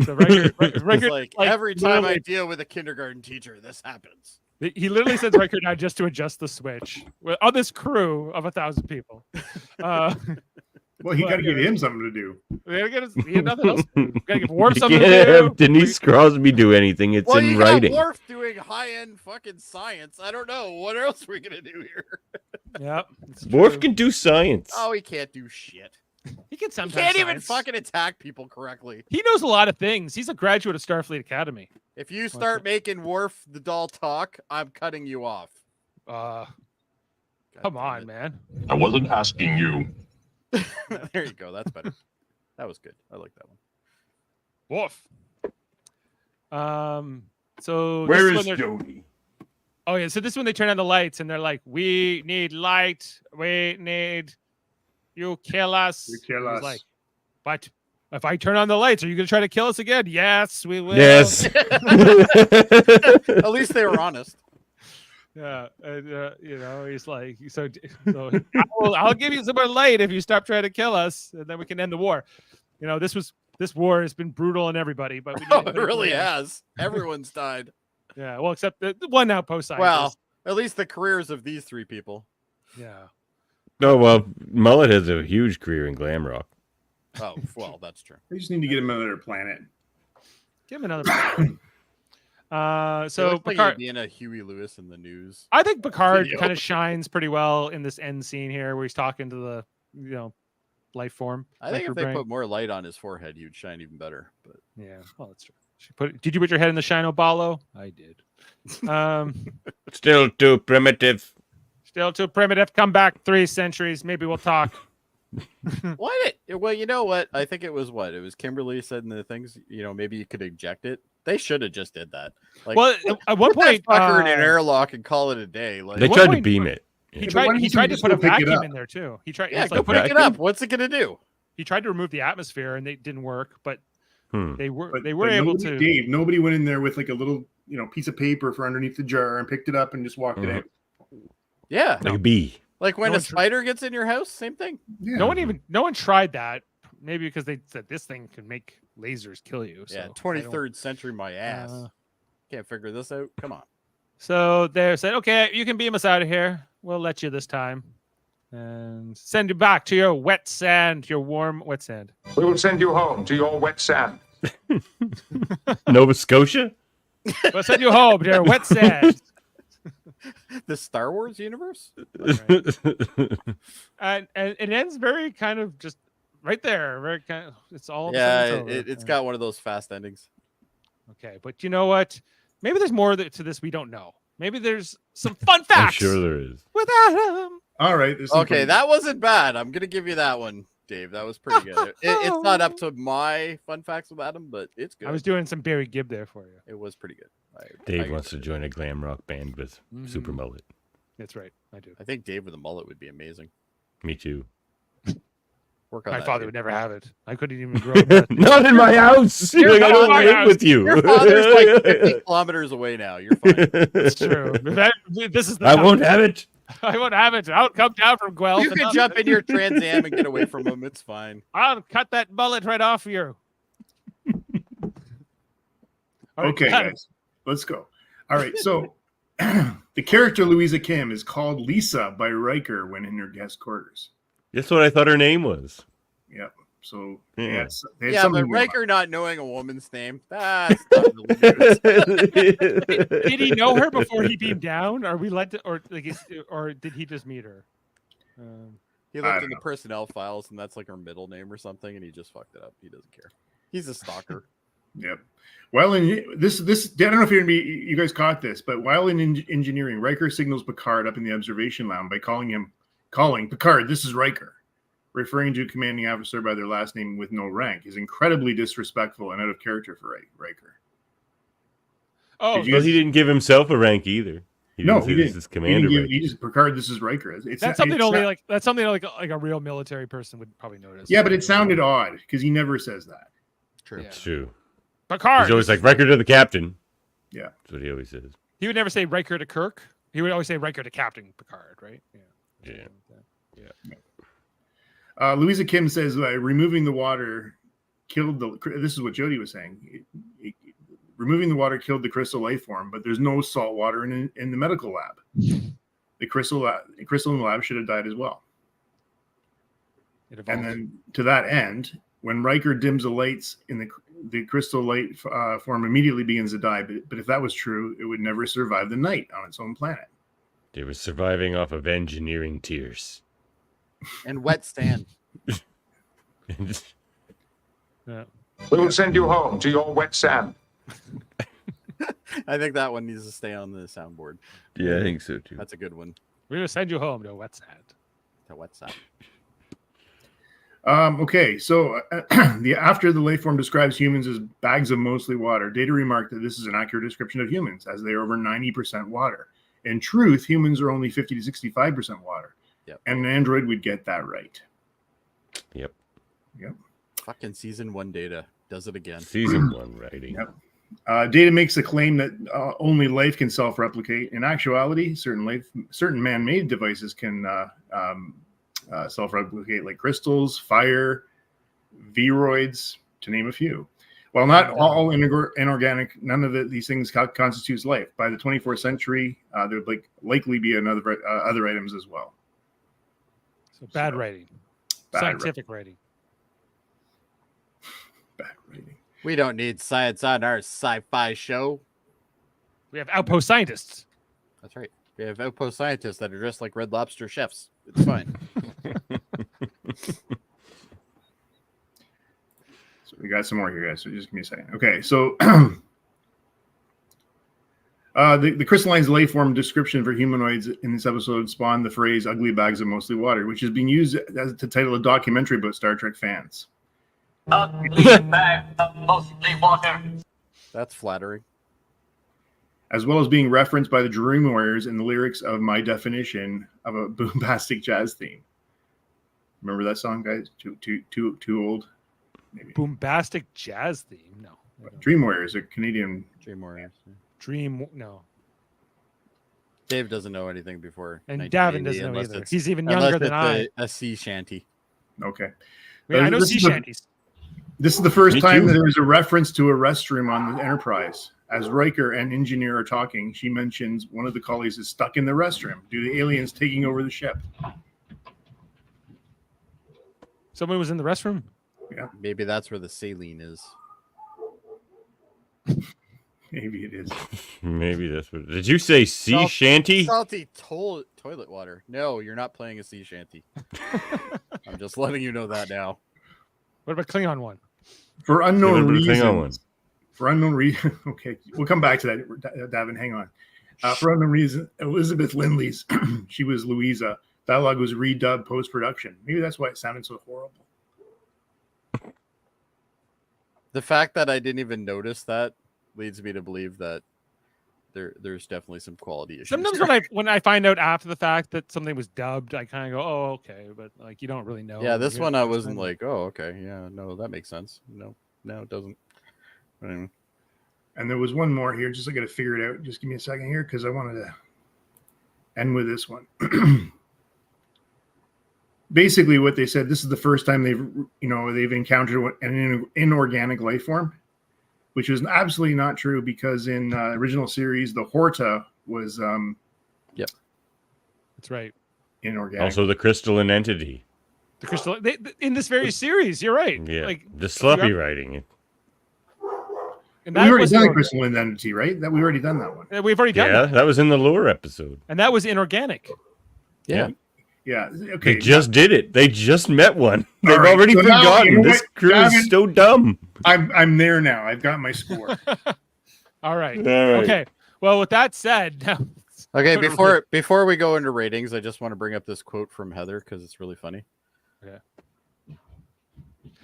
So Riker, It's Riker like every time I literally- deal with a kindergarten teacher, this happens. he literally sends Riker down just to adjust the switch on this crew of 1,000 people. Well, he got to give him something to do. We gotta get he had nothing else. We gotta give Worf You something can't to do. have Denise Crosby do anything. It's Well, in you writing. got Worf doing high-end fucking science. I don't know. What else are we gonna do here? Yep. it's Worf true. can do science. Oh, he can't do shit. He can He sometimes. can't even science. fucking attack people correctly. He knows a lot of things. He's a graduate of Starfleet Academy. If you start making Worf the doll talk, I'm cutting you off. Uh, God come damn on, it. man. I wasn't asking you. There you go. That's better. That was good. I like that one. Wolf. So this Where when is they're- Jody? Oh yeah, so this is when they turn on the lights and they're like, "We need light. We need you kill us." You kill He's us. Like, but if I turn on the lights, are you gonna try to kill us again? Yes, we will. Yes. At least they were honest. Yeah, and he's like, so I'll give you some more light if you stop trying to kill us, and then we can end the war. This war has been brutal on everybody, but we need Oh, to it put really away. has. Everyone's died. Yeah, well, except the one outpost scientist. Well, at least the careers of these 3 people. yeah. No, well, Mullet has a huge career in glam rock. Oh, well, that's true. They just need to get him another planet. Give him another. So So like Picard, being a Huey Lewis in the news. I think Picard video. kind of shines pretty well in this end scene here, where he's talking to the, life form. I think if they microbrain. put more light on his forehead, he'd shine even better. But Yeah, well, that's true. Did you put your head in the Shino Balo? I did. Still too primitive. Still too primitive. Come back 3 centuries. Maybe we'll talk. why did? Well, you know what? I think it was what it was. Kimberly said in the things. Maybe you could eject it. They should have just did that. Like, Well, at one put that point, fucker in an airlock and call it a day. Like, They At one tried to point- beam it. he Yeah, but tried. why don't He you tried to just put a go pick it vacuum up? in there too. He tried. yeah, it's go like pick it vacuum? up. What's it gonna do? he tried to remove the atmosphere, and it didn't work. But Hmm. they were But able nobody, to. Dave, nobody went in there with like a little, piece of paper for underneath the jar and picked it up and just walked it Mhm. out. Yeah, Like a bee. like when No a one tr- spider gets in your house, same thing. Yeah. No one tried that. Maybe because they said this thing can make lasers kill you. So Yeah, I don't- 23rd century, my ass. Can't figure this out. Come on. So they said, okay, you can beam us out of here. We'll let you this time. And send you back to your wet sand, your warm wet sand. We will send you home to your wet sand. Nova Scotia? We'll send you home to your wet sand. The Star Wars universe? And it ends very kind of just right there. Very kind of, it's all. Yeah, it's got one of those fast endings. Okay, but you know what? Maybe there's more to this we don't know. Maybe there's some fun facts. I'm sure there is. With Adam. All right. there's some Okay, fun- that wasn't bad. I'm gonna give you that one, Dave. That was pretty good. It's not up to my fun facts with Adam, but it's good. I was doing some Barry Gibb there for you. It was pretty good. Dave wants to join a glam rock band with Mm-hmm. super mullet. That's right. I do. I think Dave with a mullet would be amazing. Me too. Work on My that, father Dave. would never have it. I couldn't even grow up. Not in my house. You're Like, I not don't in my live house. with you. Your father's like 50 kilometers away now. You're fine. It's true. This is the I won't have it. I won't have it. I'll come down from Guelph. You and can I'll- jump in your Trans Am and get away from him. It's fine. I'll cut that mullet right off you. All right, Okay, guys, let's go. All right, so the character Louisa Kim is called Lisa by Riker when in her guest quarters. That's what I thought her name was. Yep. So Yeah. they had Yeah, something but going on. Riker not knowing a woman's name, that's not the Did he know her before he beamed down? Are we led to, or did he just meet her? He I looked don't in the know. personnel files, and that's like her middle name or something, and he just fucked it up. He doesn't care. He's a stalker. Yep. While in this, I don't know if you guys caught this, but while in engineering, Riker signals Picard up in the observation lounge by calling Picard. This is Riker, referring to a commanding officer by their last name with no rank, is incredibly disrespectful and out of character for Riker. Oh, Did you- Well, he didn't give himself a rank either. He No, didn't say he this didn't. is commander rank. He just Picard. This is Riker. that's something like a real military person would probably notice. Yeah, but it sounded odd because he never says that. True. Yeah. It's true. Picard. He's always like, record to the captain. Yeah. That's what he always says. He would never say Riker to Kirk. He would always say Riker to Captain Picard, right? Yeah. Louisa Kim says removing the water killed the. This is what Jody was saying. Removing the water killed the crystal life form, but there's no salt water in the medical lab. The crystal in the lab should have died as well. It evolved. And then to that end, when Riker dims the lights in the crystal light form immediately begins to die. But if that was true, it would never survive the night on its own planet. They were surviving off of engineering tears. And wet sand. Yeah. We will send you home to your wet sand. I think that one needs to stay on the soundboard. Yeah, I think so too. That's a good one. We're gonna send you home to a wet sand. To wet sand. Okay, so after the life form describes humans as bags of mostly water, Data remarked that this is an accurate description of humans, as they are over 90% water. In truth, humans are only 50 to 65% water. Yep. And an android would get that right. Yep. Fucking season 1 Data does it again. Season 1 writing. Yep. Data makes the claim that only life can self-replicate. In actuality, certain man-made devices can self-replicate, like crystals, fire, Vroids, to name a few. While not all inorganic, none of these things constitutes life. By the 24th century, there would likely be other items as well. So bad writing. Bad Scientific writing. Bad writing. We don't need science on our sci-fi show. We have outpost scientists. That's right. We have outpost scientists that are dressed like Red Lobster chefs. It's fine. So we got some more here, guys. So just give me a second. Okay, so the crystalline life form description for humanoids in this episode spawned the phrase "ugly bags of mostly water," which is being used to title a documentary about Star Trek fans. Ugly bag of mostly water. That's flattering. As well as being referenced by the Dream Warriors in the lyrics of My Definition of a Bombastic Jazz Theme. Remember that song, guys? Too old? Maybe. Boombastic jazz theme. No. I don't. Dream Warriors, a Canadian. Dream Warriors. Dream. No. Dave doesn't know anything before. And 1980 Davin doesn't know unless either. it's- He's even unless younger than it's I. A sea shanty. Okay. I mean, I know This sea is a- shanties. This is the first Me time too. that there's a reference to a restroom on the Enterprise. As Riker and Engineer are talking, she mentions one of the collies is stuck in the restroom due to aliens taking over the ship. Someone was in the restroom. Maybe that's where the saline is. Maybe it is. Maybe that's what. Did you say sea Salt- shanty? Salty toilet water. No, you're not playing a sea shanty. I'm just letting you know that now. What about Klingon one? For unknown Hang on one. reasons. For unknown reason. Okay, we'll come back to that, Davan. Hang on. For unknown reason, Elizabeth Lindley's, she was Louisa. Dialogue was redubbed post-production. Maybe that's why it sounded so horrible. The fact that I didn't even notice that leads me to believe that there's definitely some quality issues. Sometimes when I find out after the fact that something was dubbed, I kind of go, "Oh, okay," but like you don't really know. Yeah, this You're one I just wasn't kind of- like, oh, okay, yeah, no, that makes sense. No, it doesn't. Anyway. And there was one more here. Just I got to figure it out. Just give me a second here because I wanted to end with this one. Basically, what they said, this is the first time they've encountered an inorganic life form, which is absolutely not true because in original series, the Horta was That's right. inorganic. Also, the crystalline entity. The crystal in this very series. You're right. Yeah, Like the sloppy you're- writing. and we already was done the inorganic. crystalline entity, right? That we already done that one. We've already done Yeah, that, that was in the lore episode. and that was inorganic. Yeah. Yeah. Okay. They just did it. They just met one. They've right, already so now, forgotten. you know This what, crew Davan- is so dumb. I'm there now. I've got my score. All right. All right. Okay. Well, with that said, now Okay, Totally. before we go into ratings, I just want to bring up this quote from Heather because it's really funny.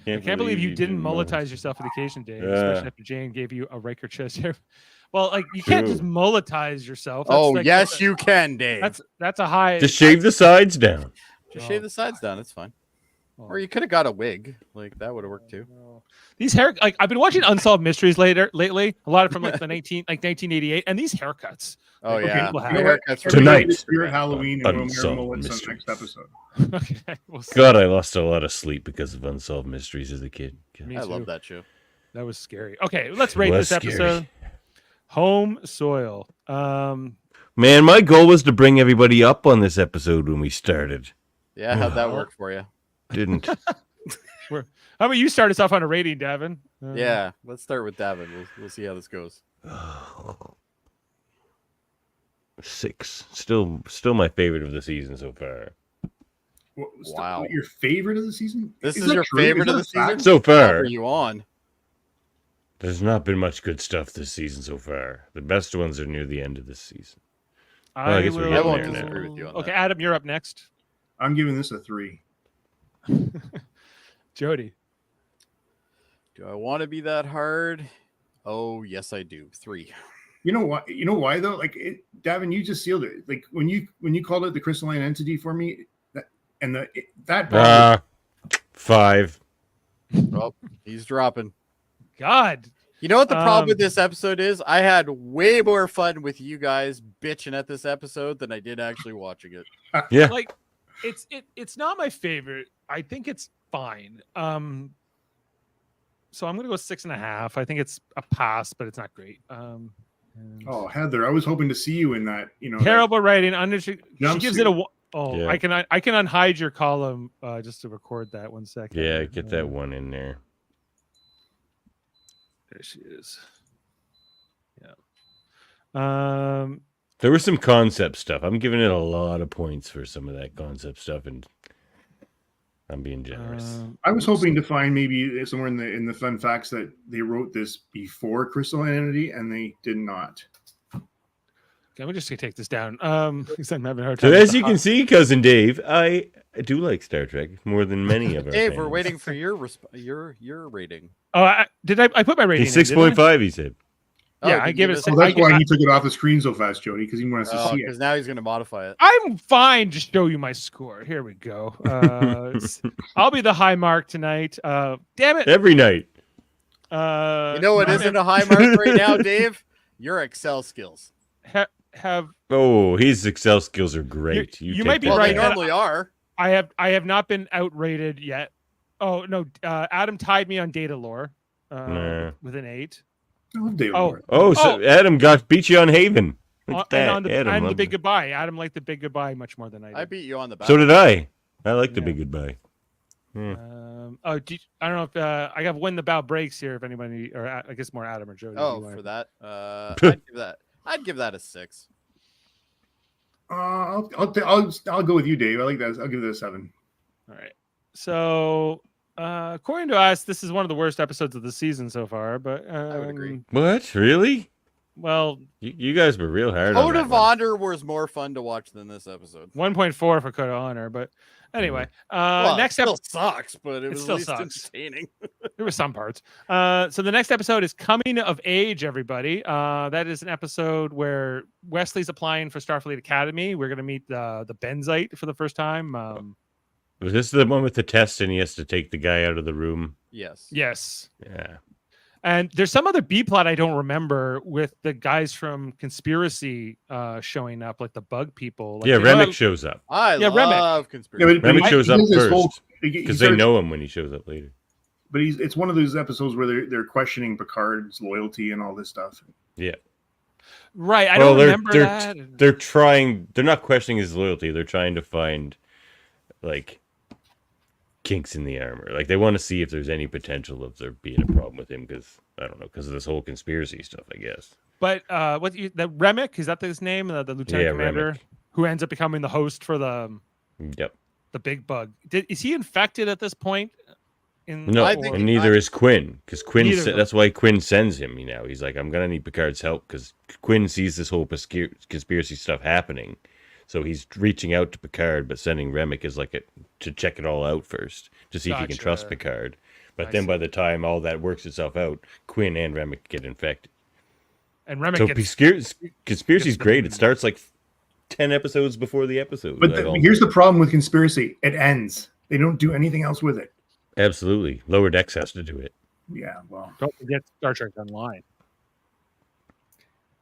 I can't believe you didn't mulletize your self-education day, especially after Jane gave you a Riker chest here. Well, like you can't just mulletize yourself. That's Oh, like, yes, you can, Dave. that's a high. Just shave the sides down. Just shave the sides down. It's fine. Oh. Or you could have got a wig. Like that would have worked too. These like I've been watching Unsolved Mysteries lately, a lot of from like the 1988, and these haircuts. Oh Like, yeah, people have- Your haircuts were Tonight. Spirit Halloween and we'll Unsolved wear mullets on Mysteries. next episode. Okay, we'll see. God, I lost a lot of sleep because of Unsolved Mysteries as a kid. God. Me I too. love that show. That was scary. Okay, let's rate was this scary. episode. Home soil. Man, my goal was to bring everybody up on this episode when we started. Yeah, how'd that work for you? Didn't. How about you start us off on a rating, Davin? Yeah, let's start with Davan. We'll see how this goes. 6. Still my favorite of the season so far. Wow. Your favorite of the season? This is that your true? favorite Is of that the a fact? season? So How far, are you on? there's not been much good stuff this season so far. The best ones are near the end of this season. I guess we're I won't getting there now. disagree with you on Okay, that. Adam, you're up next. I'm giving this a 3. Jody. Do I want to be that hard? Oh, yes, I do. 3. You know what? You know why though? Like, Davin, you just sealed it. Like when you called it the crystalline entity for me, that 5. Oh, he's dropping. God. You know what the problem with Um, this episode is? I had way more fun with you guys bitching at this episode than I did actually watching it. Yeah. Like it's not my favorite. I think it's fine. So I'm gonna go 6.5. I think it's a pass, but it's not great. And Oh, Heather, I was hoping to see you in that. You know, terrible writing. She gives it a. Oh, Yeah. I can unhide your column just to record that 1 second. Yeah, get that one in there. There she is. Yeah. There was some concept stuff. I'm giving it a lot of points for some of that concept stuff, and I'm being generous. I was hoping to find maybe somewhere in the fun facts that they wrote this before crystalline entity, and they did not. Okay, we're just gonna take this down. Because I'm having a hard So time. as you can see, cousin Dave, I do like Star Trek more than many of our Dave, we're fans. waiting for your your rating. Oh, I put my rating? He's in, didn't I? 6.5. He said. Yeah, Oh, I did give you it miss a So I that's gi- why I- he took it off the screen so fast, Jody, because he wants to see it. Because now he's going to modify it. I'm fine to show you my score. Here we go. I'll be the high mark tonight. Damn it. Every night. You know what isn't a high mark right now, Dave? Your Excel skills. Have Oh, his Excel skills are great. You take might be that Well, right. they back. normally are. I have not been outrated yet. Oh no, Adam tied me on data lore Nah. with an 8. I love David Oh. Moore. Oh, so Adam beat you on Haven. Look at And that. on the Adam and the loved big it. goodbye. Adam liked the big goodbye much more than I did. I beat you on the back. So did I. I like the Yeah. big goodbye. I don't know if I got when the bow breaks here. If anybody, or I guess more Adam or Jody. Oh, you wanna- for that, I'd give that a 6. I'll go with you, Dave. I like that. I'll give it a 7. All right. So, according to us, this is one of the worst episodes of the season so far. But I would agree. What? Really? Well, You guys were real hard on Code that of one. Honor was more fun to watch than this episode. 1.4 for Code of Honor. But anyway, Well, next it episode. still sucks, but it was still at least sucks. entertaining. There were some parts. So the next episode is Coming of Age, everybody. That is an episode where Wesley's applying for Starfleet Academy. We're going to meet the Benzite for the first time. Was this the one with the test and he has to take the guy out of the room? Yes. Yes. Yeah. And there's some other B plot I don't remember with the guys from Conspiracy showing up, like the bug people. Like, Yeah, you know Remick that- shows up. I Yeah, Remick. love conspiracy. Yeah, but Remick shows he up does this whole- first he because they starts- know him when he shows up later. But it's one of those episodes where they're questioning Picard's loyalty and all this stuff. Yeah. Right. I Well, don't they're- remember they're- that. They're trying. They're not questioning his loyalty. They're trying to find, like, kinks in the armor. Like they want to see if there's any potential of there being a problem with him because I don't know because of this whole conspiracy stuff. I guess. But the Remick, is that his name? The lieutenant Yeah, commander Remick. who ends up becoming the host for the Yep. big bug. Is he infected at this point? No, I think- and neither is Quinn because Quinn. Neither of them. That's why Quinn sends him. You know, he's like, I'm gonna need Picard's help because Quinn sees this whole conspiracy stuff happening, so he's reaching out to Picard, but sending Remick is like to check it all out first to see if he can trust Gotcha. Picard. But I then see. by the time all that works itself out, Quinn and Remick get infected. And Remick So gets conspiracy's gets great. the- It starts like 10 episodes before the episode. But Like, here's the problem with Conspiracy: it ends. They don't do anything else with it. absolutely. Lower Decks has to do it. Yeah, well, Don't forget Star Trek Online.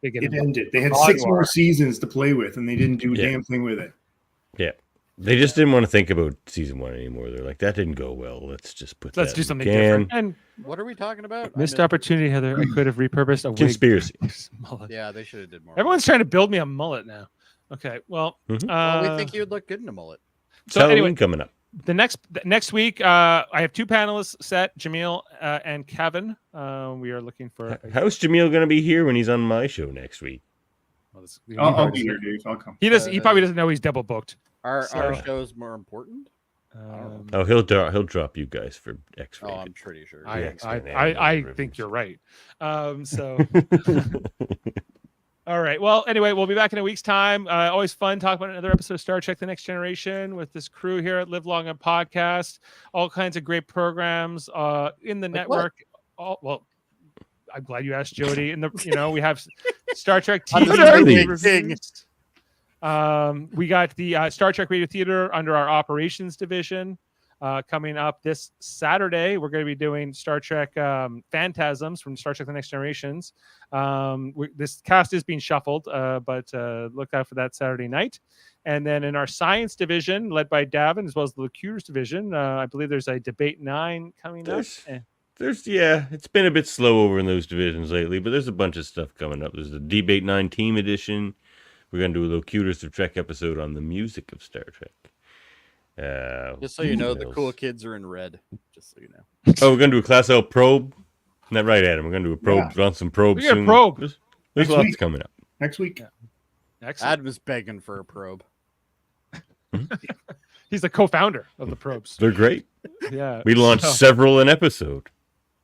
They get it involved. ended. They had Dog 6 more war. seasons to play with, and they didn't do a Yeah. damn thing with it. Yeah. They just didn't want to think about season 1 anymore. They're like, that didn't go well. Let's just put Let's that do in something the can." different. And What are we talking about? missed opportunity, Heather. I could have repurposed a wig. Conspiracy. Mullet. Yeah, they should have did more. Everyone's trying to build me a mullet now. Okay, well, Mhm. Well, we think you would look good in a mullet. It's so Halloween anyway, coming up. the next week, I have 2 panelists set, Jaemeel and Kevin. We are looking for. How's Jaemeel going to be here when he's on my show next week? I'll be here, Dave. I'll come. He does. He probably doesn't know he's double booked. Our So- show's more important. Oh, he'll drop you guys for X Oh, I'm rated. pretty sure. I X-Men and I Rivers. think you're right. So. All right. Well, anyway, we'll be back in a week's time. Always fun talking about another episode of Star Trek: The Next Generation with this crew here at Live Long and Podcast. All kinds of great programs in the Like what? network. Well, I'm glad you asked, Jody. In the we have Star Trek I'm TV the reviews. reviews. We got the Star Trek Radio Theater under our operations division. Coming up this Saturday, we're going to be doing Star Trek Phantasms from Star Trek: The Next Generations. This cast is being shuffled, but look out for that Saturday night. And then in our science division, led by Davan, as well as the Locutors division, I believe there's a Debate 9 coming up. It's been a bit slow over in those divisions lately, but there's a bunch of stuff coming up. There's the Debate 9 Team Edition. We're going to do a Locutors of Trek episode on the music of Star Trek. Just so you know, the what cool else? kids are in red. Just so you know. Oh, we're going to do a Class L probe. Isn't that right, Adam? We're going to do a probe on some probes. We got a soon. probe. There's Next lots week. coming up. Next week. Excellent. Adam is begging for a probe. He's the co-founder of the probes. They're great. Yeah. We launched So- several an episode.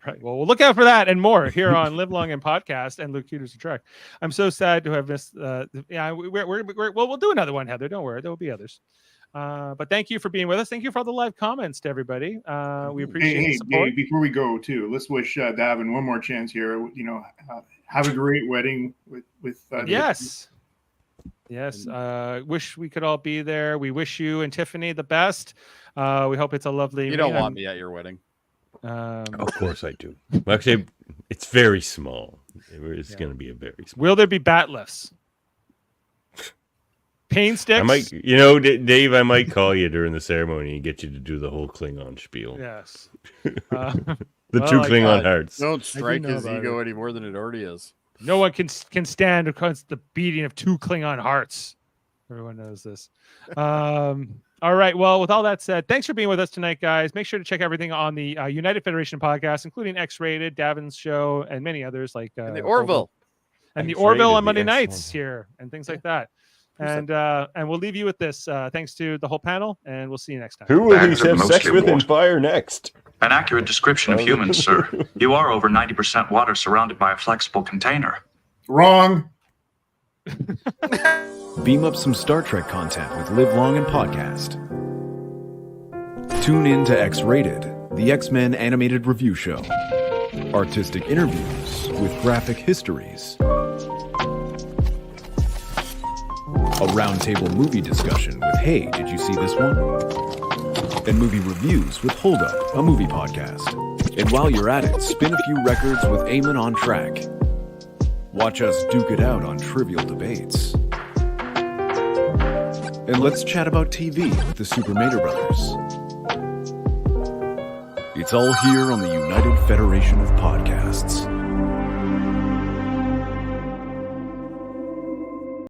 Right. Well, we'll look out for that and more here on Live Long and Podcast and Locutors of Trek. I'm so sad to have missed. Yeah, we'll do another one, Heather. Don't worry, there will be others. But thank you for being with us. Thank you for all the live comments to everybody. We appreciate the Hey, support. Dave, before we go, too, let's wish Davan one more chance here. Have a great wedding with Yes. Yes. Wish we could all be there. We wish you and Tiffany the best. We hope it's a lovely. You don't want me at your wedding. Of course I do. Well, actually, it's very small. It's going to be a very small. Will there be bat lifts? Pain sticks. I might, Dave, I might call you during the ceremony and get you to do the whole Klingon spiel. Yes. The two Klingon hearts. Don't strike know his about ego any more than it already is. No one can stand against the beating of two Klingon hearts. Everyone knows this. All right. Well, with all that said, thanks for being with us tonight, guys. Make sure to check everything on the United Federation podcast, including X-Rated, Davan's show, and many others like And the Orville. And the X-Rated, Orville on the Monday X nights one. here and things like that. And we'll leave you with this. Thanks to the whole panel, and we'll see you next time. Who will he Bags are have sex mostly with and water. fire next? An accurate description of humans, sir. You are over 90% water surrounded by a flexible container. Wrong. Beam up some Star Trek content with Live Long and Podcast. Tune in to X-Rated, the X-Men animated review show. Artistic interviews with graphic histories. A roundtable movie discussion with Hey, did you see this one? And movie reviews with Hold Up, a movie podcast. And while you're at it, spin a few records with Eamon on Track. Watch us duke it out on trivial debates. And let's chat about TV with the Super Mater Brothers. It's all here on the United Federation of Podcasts.